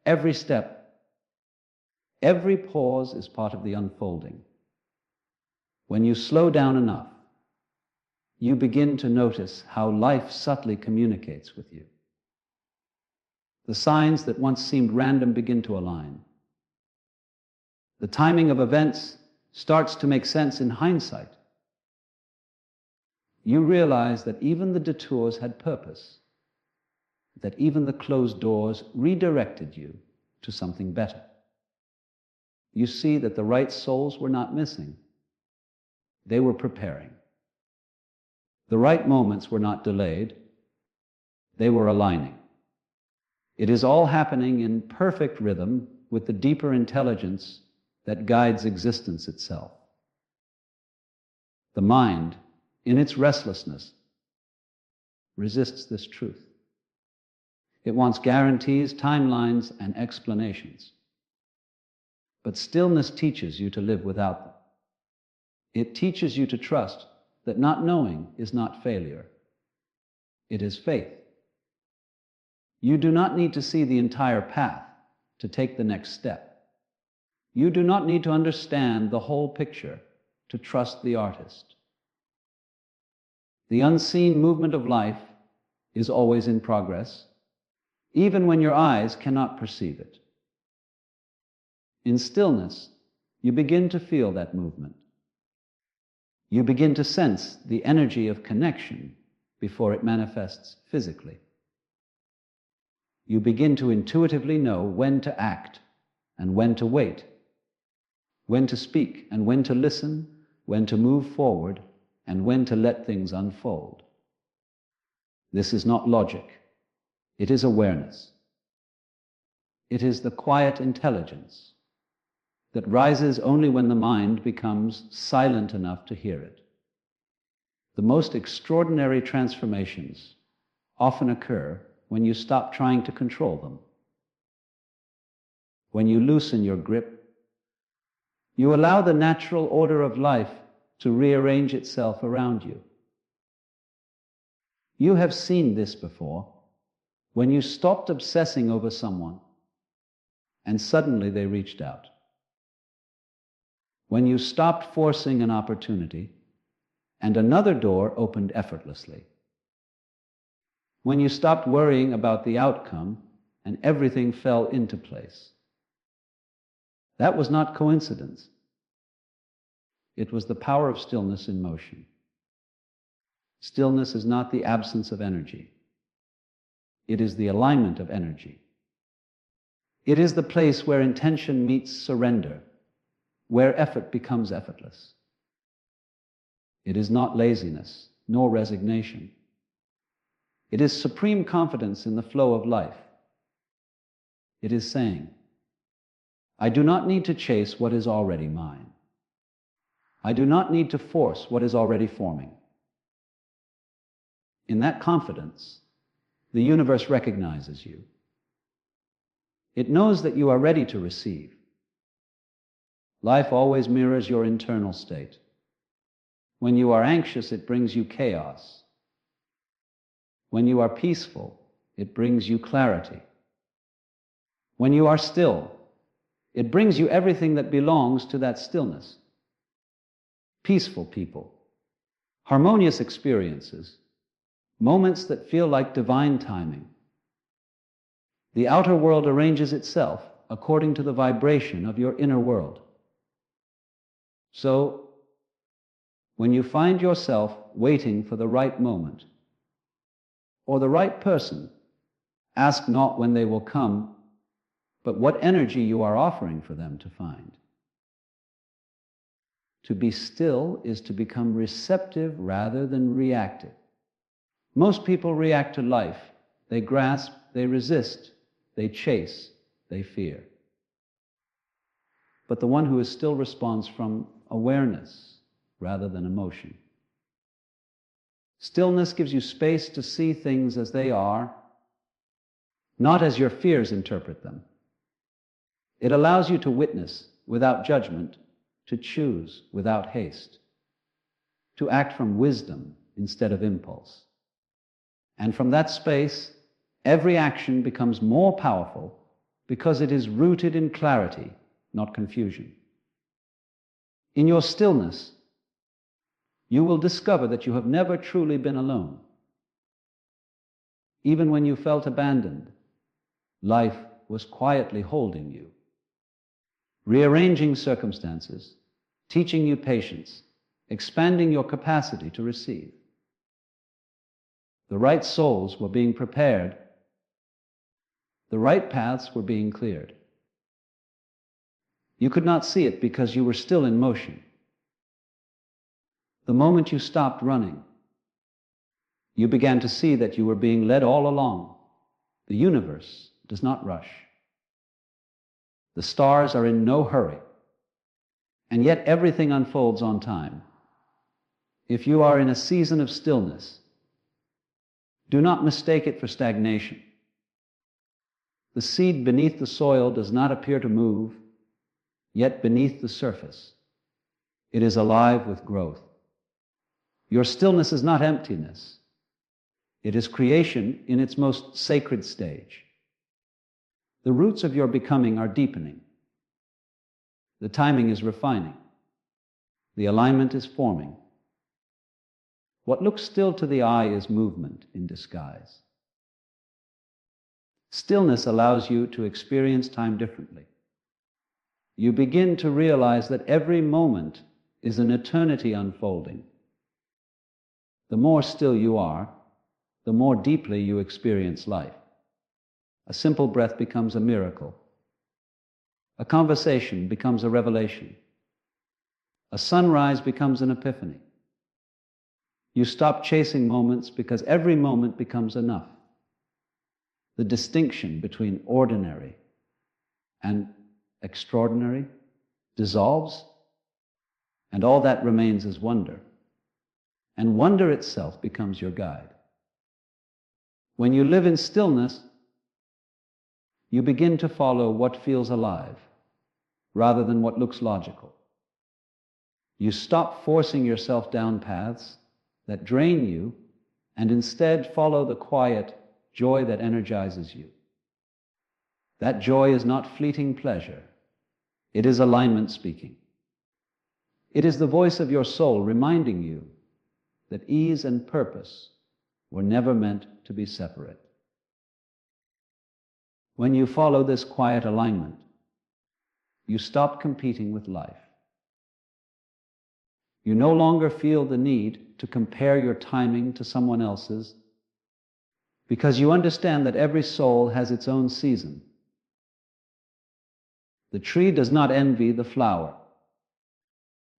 every step, every pause is part of the unfolding. When you slow down enough, you begin to notice how life subtly communicates with you. The signs that once seemed random begin to align. The timing of events starts to make sense in hindsight. You realize that even the detours had purpose, that even the closed doors redirected you to something better. You see that the right souls were not missing. They were preparing. The right moments were not delayed. They were aligning. It is all happening in perfect rhythm with the deeper intelligence that guides existence itself. The mind, in its restlessness, resists this truth. It wants guarantees, timelines, and explanations. But stillness teaches you to live without them. It teaches you to trust that not knowing is not failure. It is faith. You do not need to see the entire path to take the next step. You do not need to understand the whole picture to trust the artist. The unseen movement of life is always in progress, even when your eyes cannot perceive it. In stillness, you begin to feel that movement. You begin to sense the energy of connection before it manifests physically. you begin to intuitively know when to act and when to wait, when to speak and when to listen, when to move forward and when to let things unfold. This is not logic. It is awareness. It is the quiet intelligence that rises only when the mind becomes silent enough to hear it. The most extraordinary transformations often occur when you stop trying to control them. When you loosen your grip, you allow the natural order of life to rearrange itself around you. You have seen this before, when you stopped obsessing over someone and suddenly they reached out. When you stopped forcing an opportunity and another door opened effortlessly. When you stopped worrying about the outcome and everything fell into place. That was not coincidence. It was the power of stillness in motion. Stillness is not the absence of energy. It is the alignment of energy. It is the place where intention meets surrender, where effort becomes effortless. It is not laziness, nor resignation. It is supreme confidence in the flow of life. It is saying, I do not need to chase what is already mine. I do not need to force what is already forming. In that confidence, the universe recognizes you. It knows that you are ready to receive. Life always mirrors your internal state. When you are anxious, it brings you chaos. When you are peaceful, it brings you clarity. When you are still, it brings you everything that belongs to that stillness. Peaceful people, harmonious experiences, moments that feel like divine timing. The outer world arranges itself according to the vibration of your inner world. So, when you find yourself waiting for the right moment or the right person, ask not when they will come, but what energy you are offering for them to find. To be still is to become receptive rather than reactive. Most people react to life. They grasp, they resist, they chase, they fear. But the one who is still responds from awareness rather than emotion. Stillness gives you space to see things as they are, not as your fears interpret them. It allows you to witness without judgment, to choose without haste, to act from wisdom instead of impulse. And from that space, every action becomes more powerful because it is rooted in clarity, not confusion. In your stillness, you will discover that you have never truly been alone. Even when you felt abandoned, life was quietly holding you, rearranging circumstances, teaching you patience, expanding your capacity to receive. The right souls were being prepared. The right paths were being cleared. You could not see it because you were still in motion. The moment you stopped running, you began to see that you were being led all along. The universe does not rush. The stars are in no hurry, and yet everything unfolds on time. If you are in a season of stillness, do not mistake it for stagnation. The seed beneath the soil does not appear to move, yet beneath the surface, it is alive with growth. Your stillness is not emptiness. It is creation in its most sacred stage. The roots of your becoming are deepening. The timing is refining. The alignment is forming. What looks still to the eye is movement in disguise. Stillness allows you to experience time differently. You begin to realize that every moment is an eternity unfolding. The more still you are, the more deeply you experience life. A simple breath becomes a miracle. A conversation becomes a revelation. A sunrise becomes an epiphany. You stop chasing moments because every moment becomes enough. The distinction between ordinary and extraordinary dissolves, and all that remains is wonder. And wonder itself becomes your guide. When you live in stillness, you begin to follow what feels alive, rather than what looks logical. You stop forcing yourself down paths that drain you, and instead follow the quiet joy that energizes you. That joy is not fleeting pleasure. It is alignment speaking. It is the voice of your soul reminding you that ease and purpose were never meant to be separate. When you follow this quiet alignment, you stop competing with life. You no longer feel the need to compare your timing to someone else's, because you understand that every soul has its own season. The tree does not envy the flower,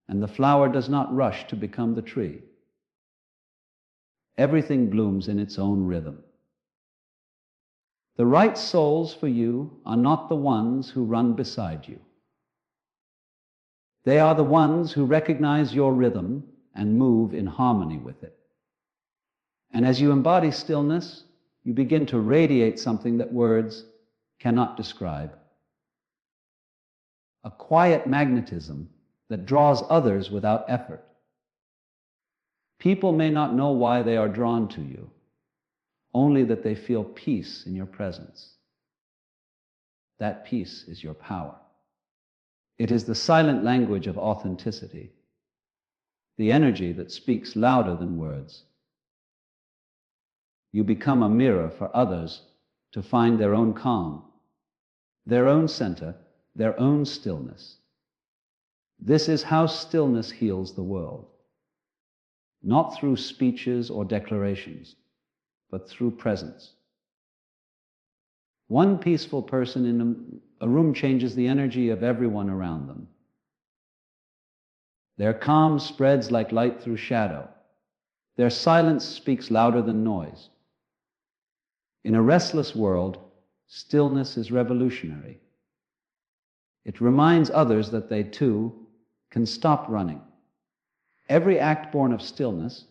and the flower does not rush to become the tree. Everything blooms in its own rhythm. The right souls for you are not the ones who run beside you. They are the ones who recognize your rhythm and move in harmony with it. And as you embody stillness, you begin to radiate something that words cannot describe. A quiet magnetism that draws others without effort. People may not know why they are drawn to you, only that they feel peace in your presence. That peace is your power. It is the silent language of authenticity, the energy that speaks louder than words. You become a mirror for others to find their own calm, their own center, their own stillness. This is how stillness heals the world. Not through speeches or declarations, but through presence. One peaceful person in a room changes the energy of everyone around them. Their calm spreads like light through shadow. Their silence speaks louder than noise. In a restless world, stillness is revolutionary. It reminds others that they too can stop running. Every act born of stillness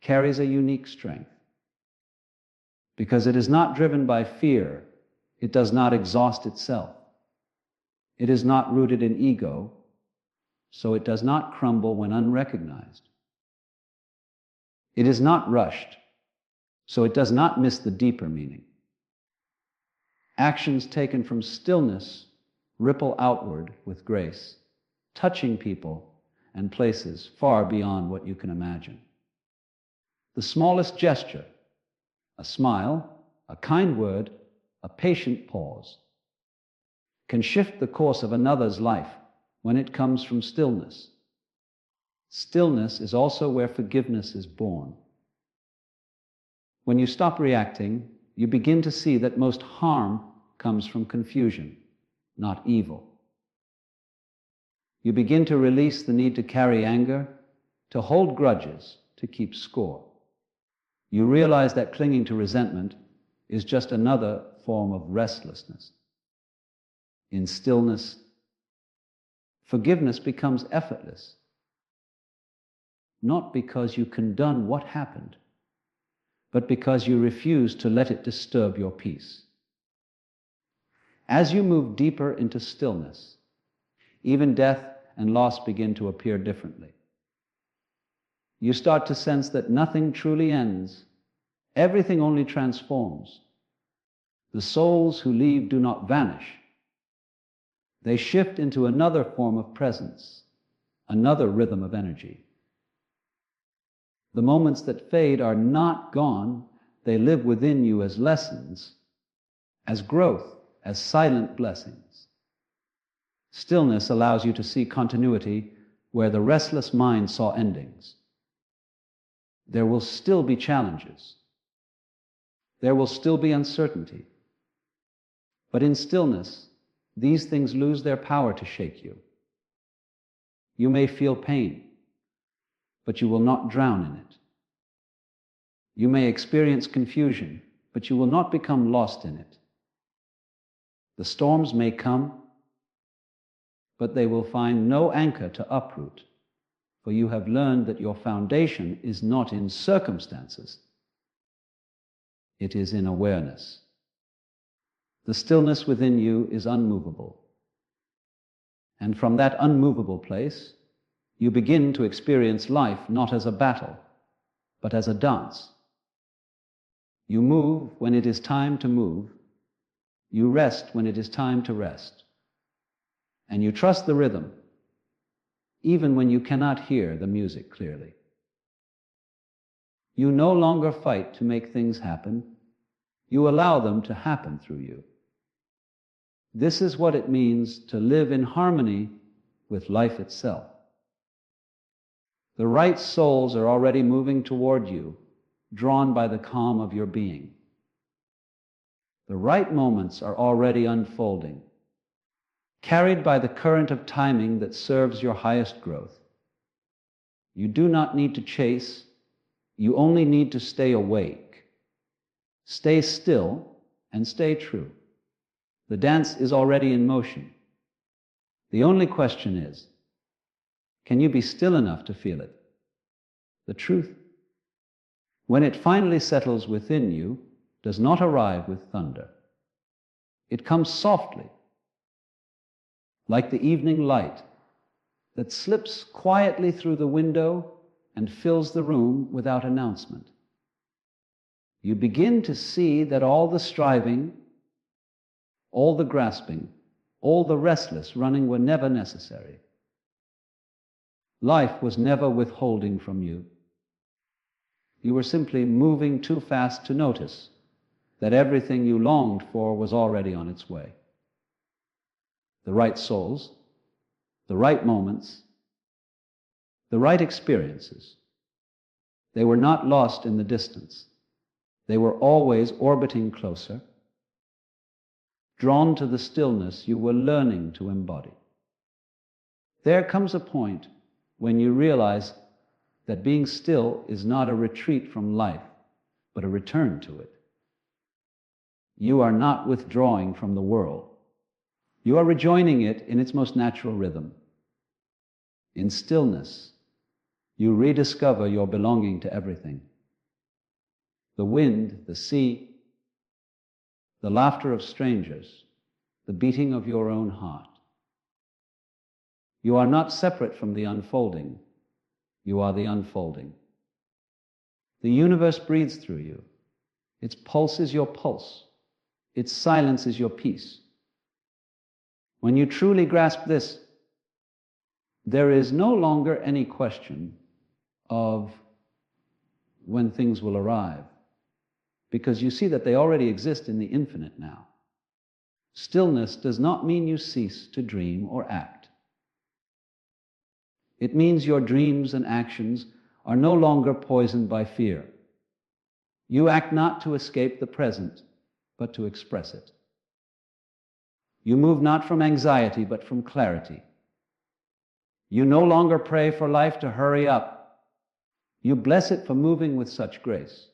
carries a unique strength. Because it is not driven by fear, it does not exhaust itself. It is not rooted in ego, so it does not crumble when unrecognized. It is not rushed, so it does not miss the deeper meaning. Actions taken from stillness ripple outward with grace, touching people and places far beyond what you can imagine. The smallest gesture, a smile, a kind word, a patient pause, can shift the course of another's life when it comes from stillness. Stillness is also where forgiveness is born. When you stop reacting, you begin to see that most harm comes from confusion, not evil. You begin to release the need to carry anger, to hold grudges, to keep score. You realize that clinging to resentment is just another form of restlessness. In stillness, forgiveness becomes effortless, not because you condone what happened, but because you refuse to let it disturb your peace. As you move deeper into stillness, even death and loss begin to appear differently. You start to sense that nothing truly ends. Everything only transforms. The souls who leave do not vanish. They shift into another form of presence, another rhythm of energy. The moments that fade are not gone. They live within you as lessons, as growth, as silent blessings. Stillness allows you to see continuity where the restless mind saw endings. There will still be challenges. There will still be uncertainty. But in stillness, these things lose their power to shake you. You may feel pain, but you will not drown in it. You may experience confusion, but you will not become lost in it. The storms may come, but they will find no anchor to uproot, for you have learned that your foundation is not in circumstances, it is in awareness. The stillness within you is unmovable. And from that unmovable place, you begin to experience life not as a battle, but as a dance. You move when it is time to move. You rest when it is time to rest. And you trust the rhythm, even when you cannot hear the music clearly. You no longer fight to make things happen. You allow them to happen through you. This is what it means to live in harmony with life itself. The right souls are already moving toward you, drawn by the calm of your being. The right moments are already unfolding, carried by the current of timing that serves your highest growth. You do not need to chase, you only need to stay awake. Stay still and stay true. The dance is already in motion. The only question is, can you be still enough to feel it? The truth, when it finally settles within you, does not arrive with thunder. It comes softly, like the evening light that slips quietly through the window and fills the room without announcement. You begin to see that all the striving, all the grasping, all the restless running were never necessary. Life was never withholding from you. You were simply moving too fast to notice that everything you longed for was already on its way. The right souls, the right moments, the right experiences. They were not lost in the distance. They were always orbiting closer, drawn to the stillness you were learning to embody. There comes a point when you realize that being still is not a retreat from life, but a return to it. You are not withdrawing from the world. You are rejoining it in its most natural rhythm. In stillness, you rediscover your belonging to everything. The wind, the sea, the laughter of strangers, the beating of your own heart. You are not separate from the unfolding. You are the unfolding. The universe breathes through you. Its pulse is your pulse. Its silence is your peace. When you truly grasp this, there is no longer any question of when things will arrive, because you see that they already exist in the infinite now. Stillness does not mean you cease to dream or act. It means your dreams and actions are no longer poisoned by fear. You act not to escape the present, but to express it. You move not from anxiety, but from clarity. You no longer pray for life to hurry up. You bless it for moving with such grace.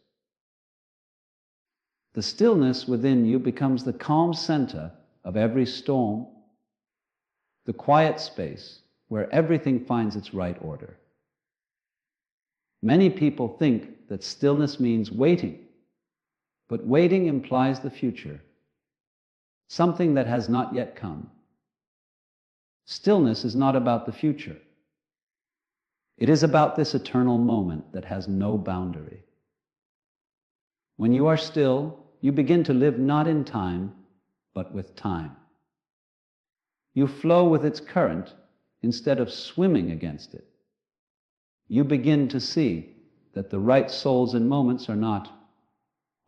The stillness within you becomes the calm center of every storm, the quiet space where everything finds its right order. Many people think that stillness means waiting, but waiting implies the future, something that has not yet come. Stillness is not about the future. It is about this eternal moment that has no boundary. When you are still, you begin to live not in time, but with time. You flow with its current instead of swimming against it. You begin to see that the right souls and moments are not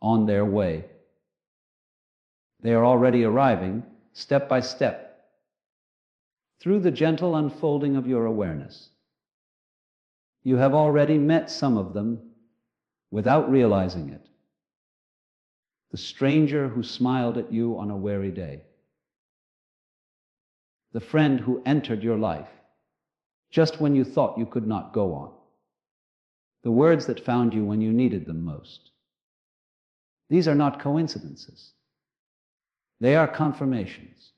on their way. They are already arriving, step by step, through the gentle unfolding of your awareness. You have already met some of them without realizing it. the stranger who smiled at you on a weary day, the friend who entered your life just when you thought you could not go on, the words that found you when you needed them most. These are not coincidences. They are confirmations.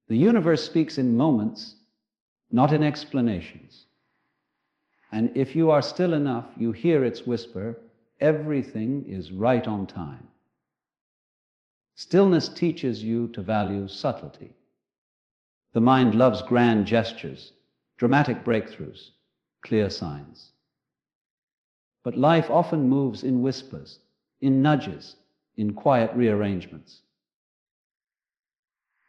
The universe speaks in moments, not in explanations. And if you are still enough, you hear its whisper, everything is right on time. Stillness teaches you to value subtlety. The mind loves grand gestures, dramatic breakthroughs, clear signs. But life often moves in whispers, in nudges, in quiet rearrangements.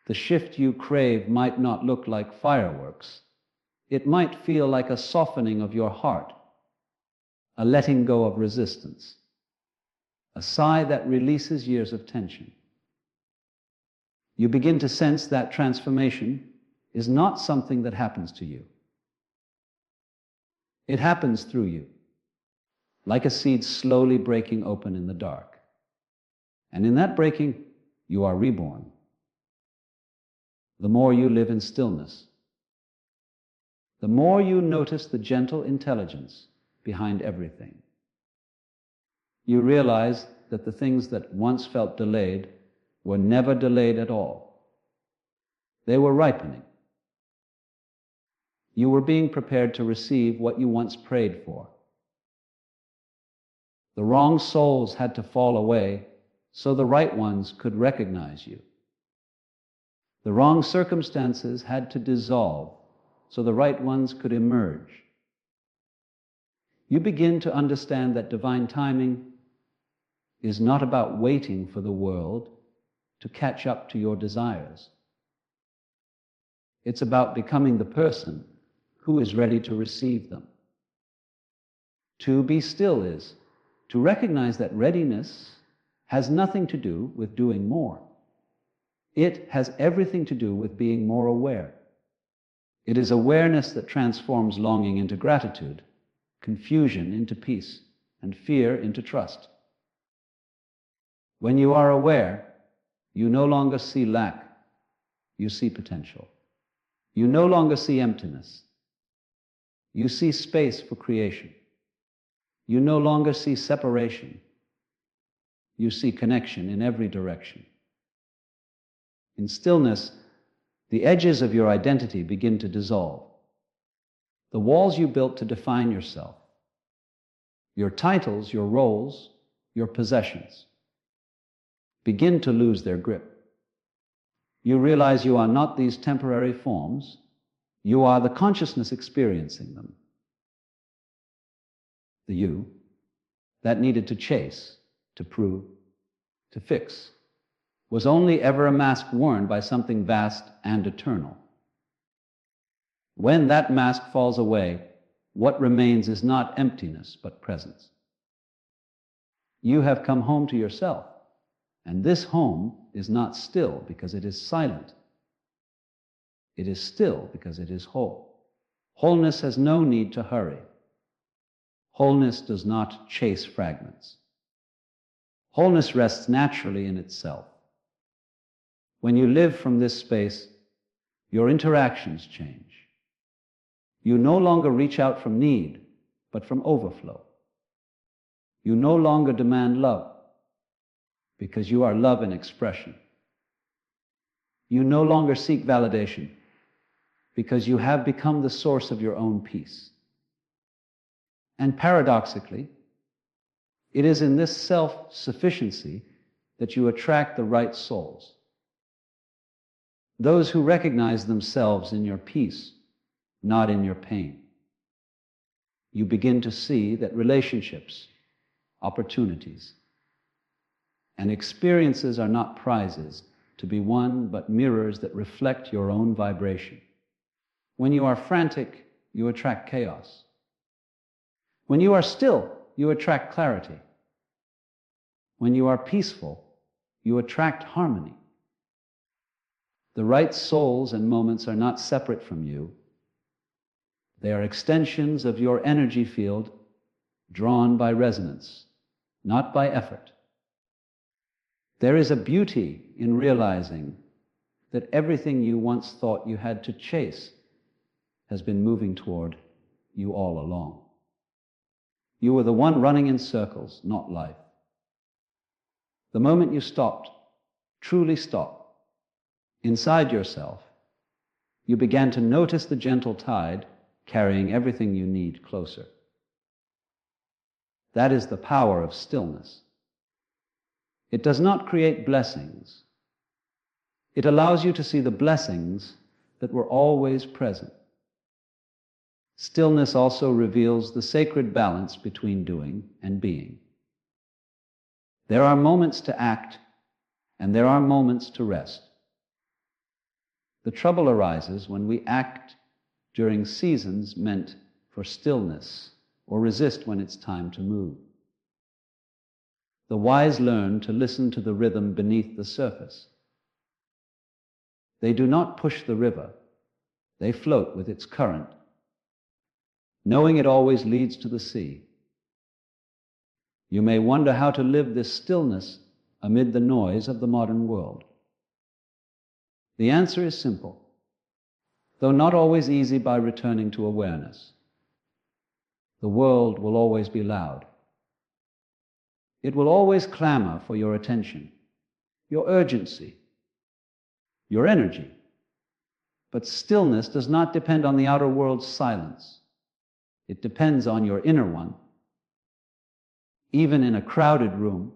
The shift you crave might not look like fireworks. It might feel like a softening of your heart, a letting go of resistance, a sigh that releases years of tension. You begin to sense that transformation is not something that happens to you. It happens through you, like a seed slowly breaking open in the dark. And in that breaking, you are reborn. The more you live in stillness, the more you notice the gentle intelligence behind everything. You realize that the things that once felt delayed were never delayed at all. They were ripening. You were being prepared to receive what you once prayed for. The wrong souls had to fall away so the right ones could recognize you. The wrong circumstances had to dissolve so the right ones could emerge. You begin to understand that divine timing is not about waiting for the world to catch up to your desires. It's about becoming the person who is ready to receive them. To be still is to recognize that readiness has nothing to do with doing more. It has everything to do with being more aware. It is awareness that transforms longing into gratitude, confusion into peace, and fear into trust. When you are aware, you no longer see lack, you see potential. You no longer see emptiness. You see space for creation. You no longer see separation. You see connection in every direction. In stillness, the edges of your identity begin to dissolve. The walls you built to define yourself, your titles, your roles, your possessions, begin to lose their grip. You realize you are not these temporary forms. You are the consciousness experiencing them. The you that needed to chase, to prove, to fix, was only ever a mask worn by something vast and eternal. When that mask falls away, what remains is not emptiness, but presence. You have come home to yourself, and this home is not still because it is silent. It is still because it is whole. Wholeness has no need to hurry. Wholeness does not chase fragments. Wholeness rests naturally in itself. When you live from this space, your interactions change. You no longer reach out from need, but from overflow. You no longer demand love, because you are love in expression. You no longer seek validation, because you have become the source of your own peace. And paradoxically, it is in this self-sufficiency that you attract the right souls. Those who recognize themselves in your peace, not in your pain. You begin to see that relationships, opportunities, and experiences are not prizes to be won, but mirrors that reflect your own vibration. When you are frantic, you attract chaos. When you are still, you attract clarity. When you are peaceful, you attract harmony. The right souls and moments are not separate from you. They are extensions of your energy field drawn by resonance, not by effort. There is a beauty in realizing that everything you once thought you had to chase has been moving toward you all along. You were the one running in circles, not life. The moment you stopped, truly stopped, inside yourself, you began to notice the gentle tide carrying everything you need closer. That is the power of stillness. It does not create blessings. It allows you to see the blessings that were always present. Stillness also reveals the sacred balance between doing and being. There are moments to act, and there are moments to rest. The trouble arises when we act during seasons meant for stillness, or resist when it's time to move. The wise learn to listen to the rhythm beneath the surface. They do not push the river, they float with its current, knowing it always leads to the sea. You may wonder how to live this stillness amid the noise of the modern world. The answer is simple, though not always easy by returning to awareness. The world will always be loud. It will always clamor for your attention, your urgency, your energy. But stillness does not depend on the outer world's silence. It depends on your inner one. Even in a crowded room,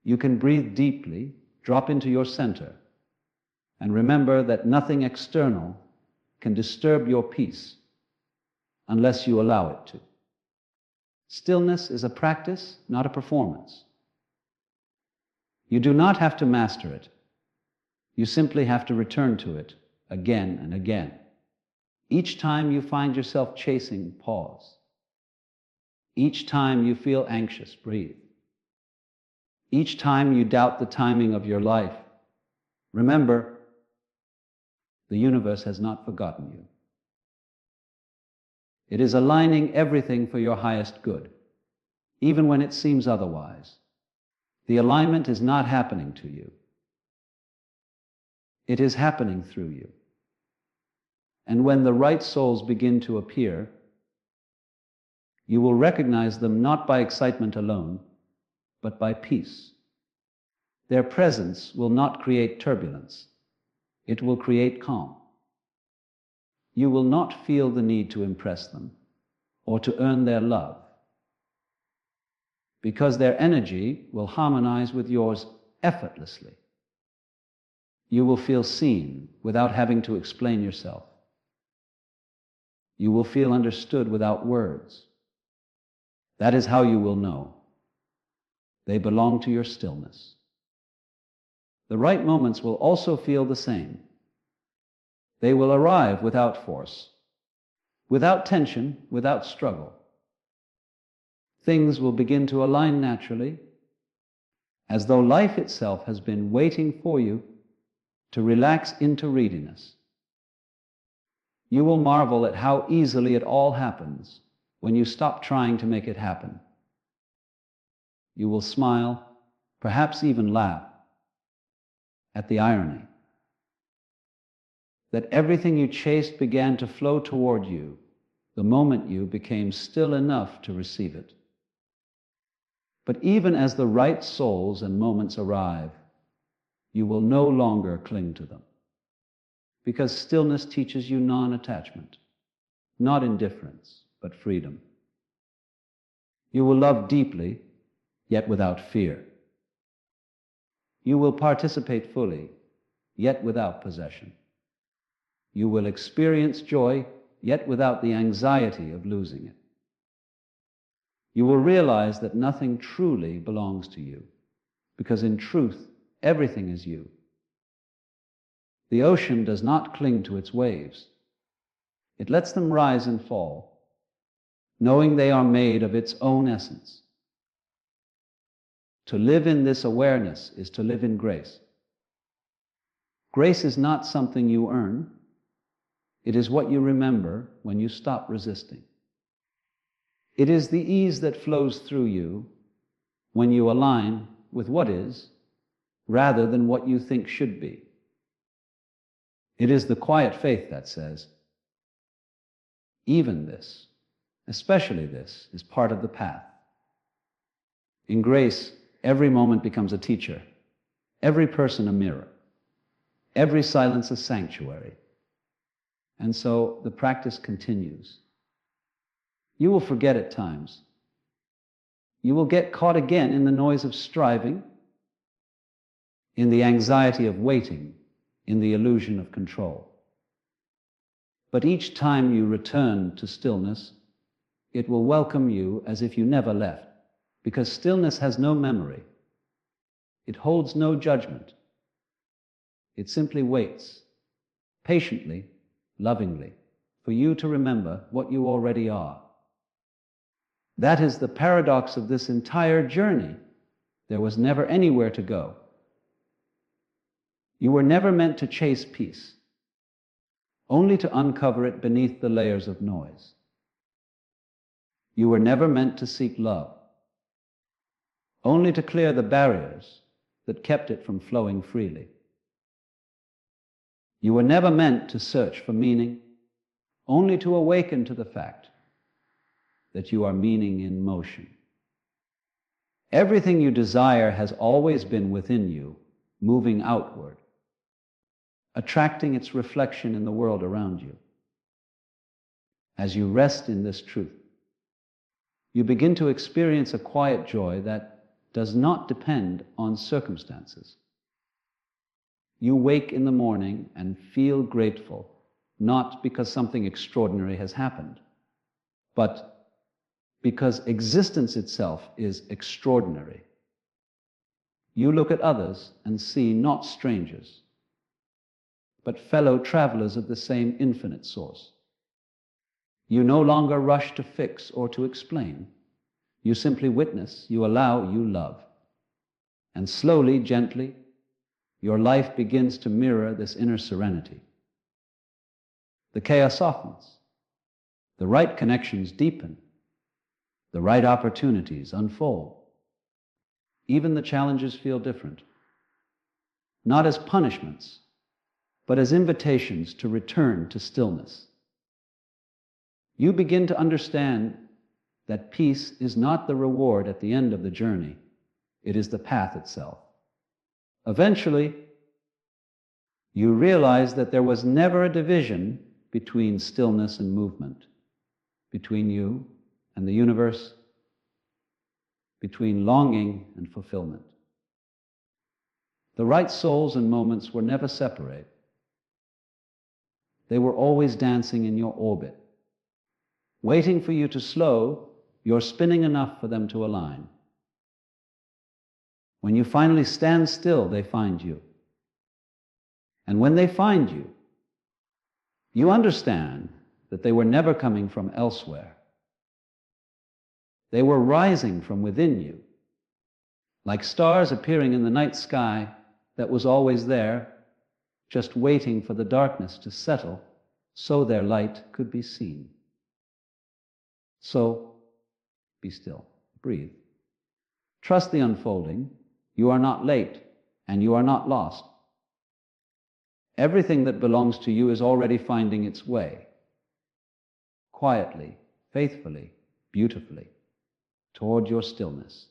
you can breathe deeply, drop into your center, and remember that nothing external can disturb your peace unless you allow it to. Stillness is a practice, not a performance. You do not have to master it. You simply have to return to it again and again. Each time you find yourself chasing, pause. Each time you feel anxious, breathe. Each time you doubt the timing of your life, remember, the universe has not forgotten you. It is aligning everything for your highest good, even when it seems otherwise. The alignment is not happening to you. It is happening through you. And when the right souls begin to appear, you will recognize them not by excitement alone, but by peace. Their presence will not create turbulence. It will create calm. You will not feel the need to impress them or to earn their love, because their energy will harmonize with yours effortlessly. You will feel seen without having to explain yourself. You will feel understood without words. That is how you will know they belong to your stillness. The right moments will also feel the same. They will arrive without force, without tension, without struggle. Things will begin to align naturally, as though life itself has been waiting for you to relax into readiness. You will marvel at how easily it all happens when you stop trying to make it happen. You will smile, perhaps even laugh, at the irony that everything you chased began to flow toward you the moment you became still enough to receive it. But even as the right souls and moments arrive, you will no longer cling to them, because stillness teaches you non-attachment, not indifference, but freedom. You will love deeply, yet without fear. You will participate fully, yet without possession. You will experience joy, yet without the anxiety of losing it. You will realize that nothing truly belongs to you, because in truth, everything is you. The ocean does not cling to its waves. It lets them rise and fall, knowing they are made of its own essence. To live in this awareness is to live in grace. Grace is not something you earn. It is what you remember when you stop resisting. It is the ease that flows through you when you align with what is, rather than what you think should be. It is the quiet faith that says, even this, especially this, is part of the path. In grace, every moment becomes a teacher, every person a mirror, every silence a sanctuary. And so the practice continues. You will forget at times. You will get caught again in the noise of striving, in the anxiety of waiting, in the illusion of control. But each time you return to stillness, it will welcome you as if you never left, because stillness has no memory. It holds no judgment. It simply waits, patiently, lovingly, for you to remember what you already are. That is the paradox of this entire journey. There was never anywhere to go. You were never meant to chase peace, only to uncover it beneath the layers of noise. You were never meant to seek love, only to clear the barriers that kept it from flowing freely. You were never meant to search for meaning, only to awaken to the fact that you are meaning in motion. Everything you desire has always been within you, moving outward, attracting its reflection in the world around you. As you rest in this truth, you begin to experience a quiet joy that does not depend on circumstances. You wake in the morning and feel grateful, not because something extraordinary has happened, but because existence itself is extraordinary. You look at others and see not strangers, but fellow travelers of the same infinite source. You no longer rush to fix or to explain. You simply witness, you allow, you love. And slowly, gently, your life begins to mirror this inner serenity. The chaos softens. The right connections deepen. The right opportunities unfold. Even the challenges feel different. Not as punishments, but as invitations to return to stillness. You begin to understand that peace is not the reward at the end of the journey. It is the path itself. Eventually, you realize that there was never a division between stillness and movement, between you and the universe, between longing and fulfillment. The right souls and moments were never separate. They were always dancing in your orbit, waiting for you to slow. You're spinning enough for them to align. When you finally stand still, they find you. And when they find you, you understand that they were never coming from elsewhere. They were rising from within you, like stars appearing in the night sky that was always there, just waiting for the darkness to settle so their light could be seen. So, be still, breathe. Trust the unfolding. You are not late, and you are not lost. Everything that belongs to you is already finding its way, quietly, faithfully, beautifully, toward your stillness.